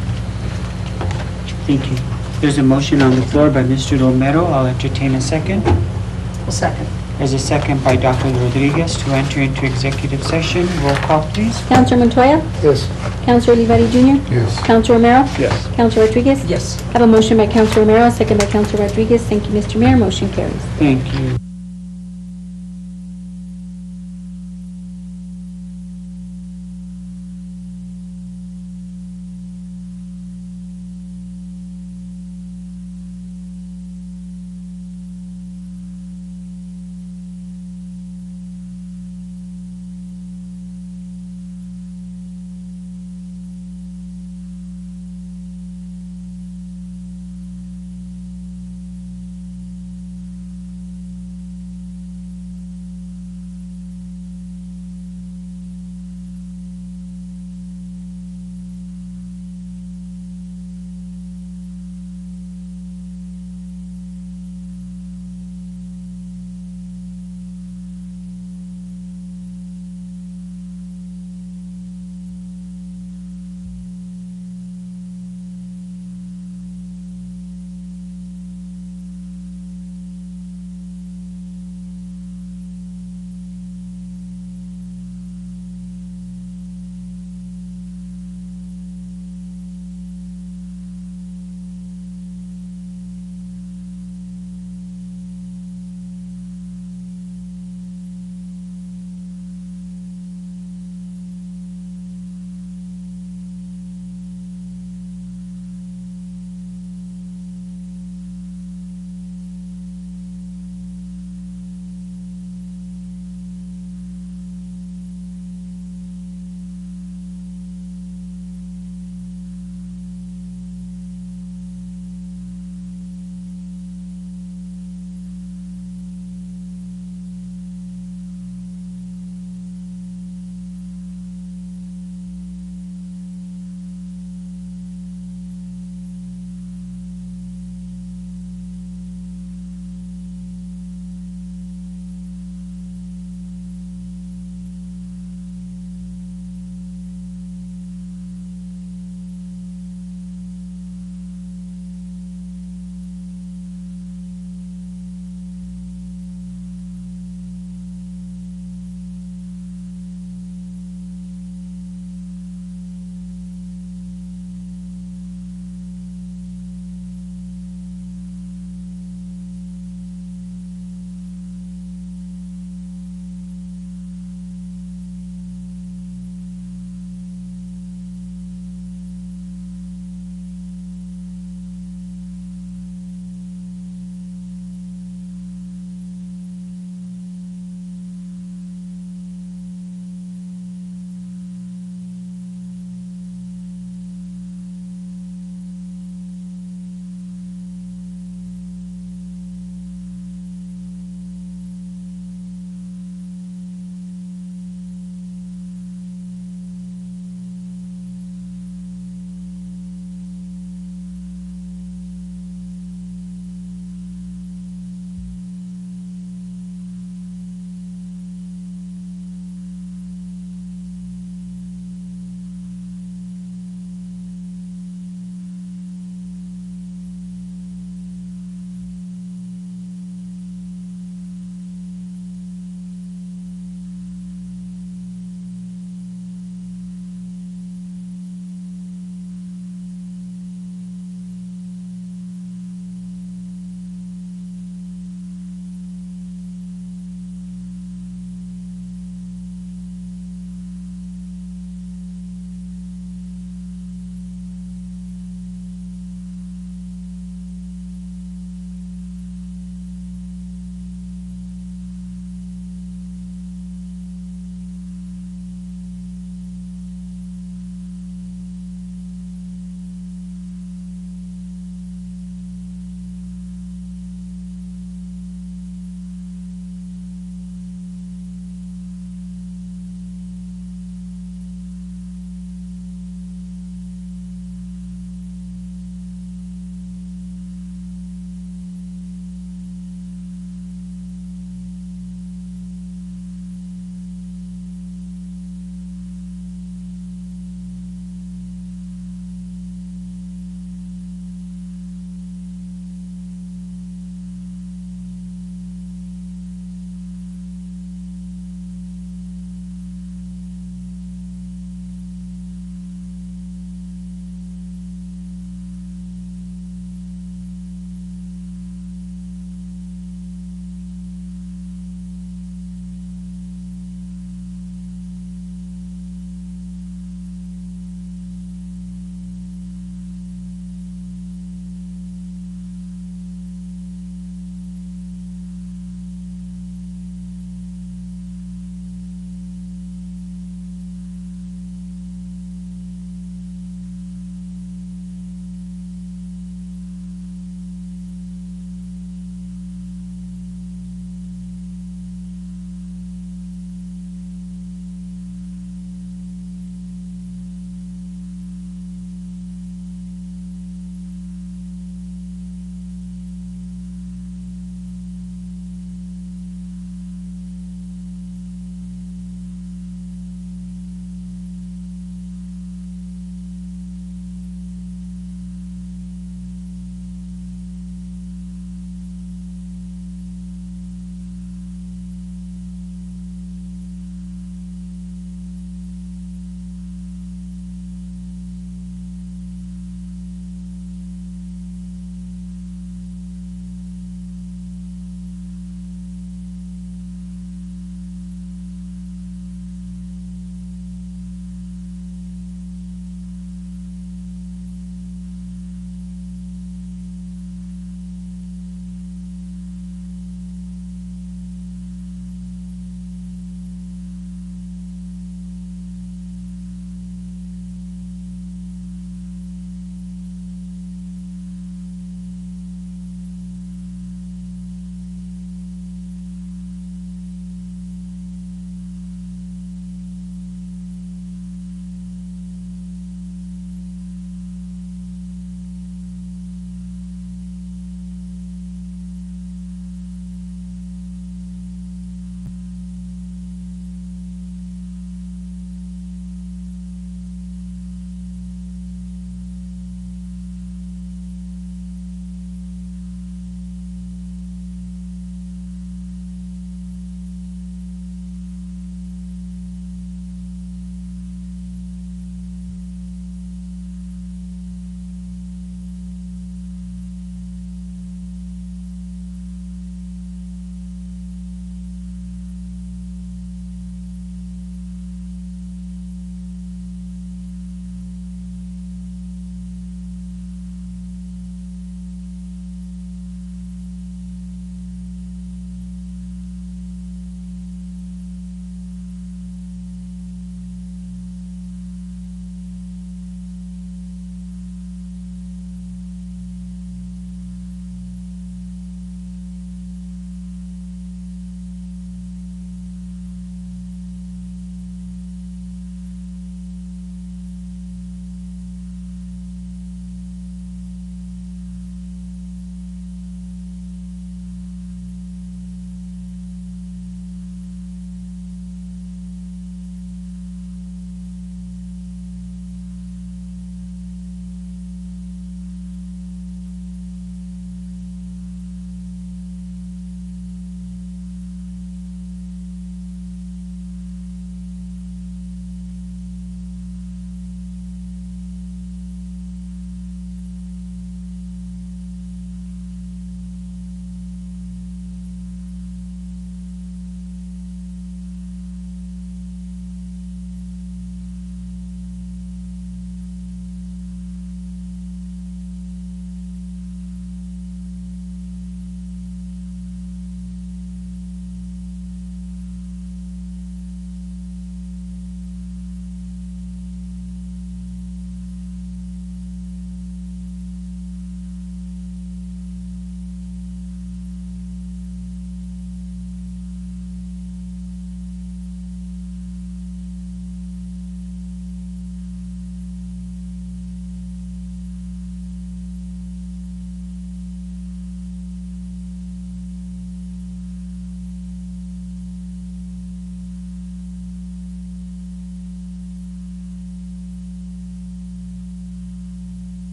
Thank you. There's a motion on the floor by Mr. Romero. I'll entertain a second. A second. There's a second by Dr. Rodriguez to enter into executive session. Roll call, please. Counselor Montoya? Yes. Counselor Olivari Jr.? Yes. Counselor Romero? Yes. Counselor Rodriguez? Yes. I have a motion by Counselor Romero, second by Counselor Rodriguez. Thank you, Mr. Mayor. Motion carries. Thank you.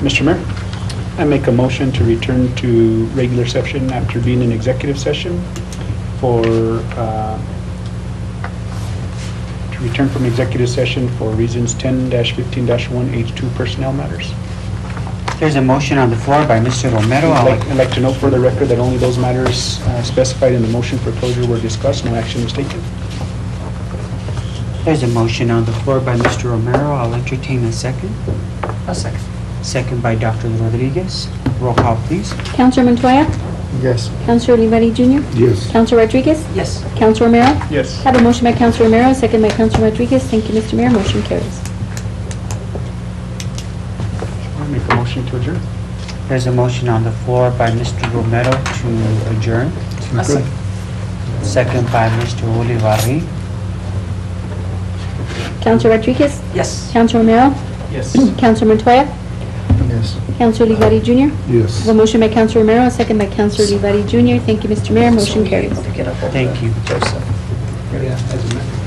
Mr. Mayor, I make a motion to return to regular session after being in executive session for, to return from executive session for reasons 10-15-1 H2 personnel matters. There's a motion on the floor by Mr. Romero. I'd like to note for the record that only those matters specified in the motion for closure were discussed, no action was taken. There's a motion on the floor by Mr. Romero. I'll entertain a second. A second. Second by Dr. Rodriguez. Roll call, please. Counselor Montoya? Yes. Counselor Olivari Jr.? Yes. Counselor Rodriguez? Yes. Counselor Romero? Yes. I have a motion by Counselor Romero, second by Counselor Rodriguez. Thank you, Mr. Mayor. Motion carries. I make a motion to adjourn. There's a motion on the floor by Mr. Romero to adjourn. A second. Second by Mr. Olivari. Counselor Rodriguez? Yes. Counselor Romero? Yes. Counselor Montoya? Yes. Counselor Olivari Jr.? I Yes. have a motion by Counselor Romero, second by Counselor Olivari Jr. Thank you, Mr. Mayor. Motion carries. Pick it up over Thank you. Joseph. Yeah, as a matter.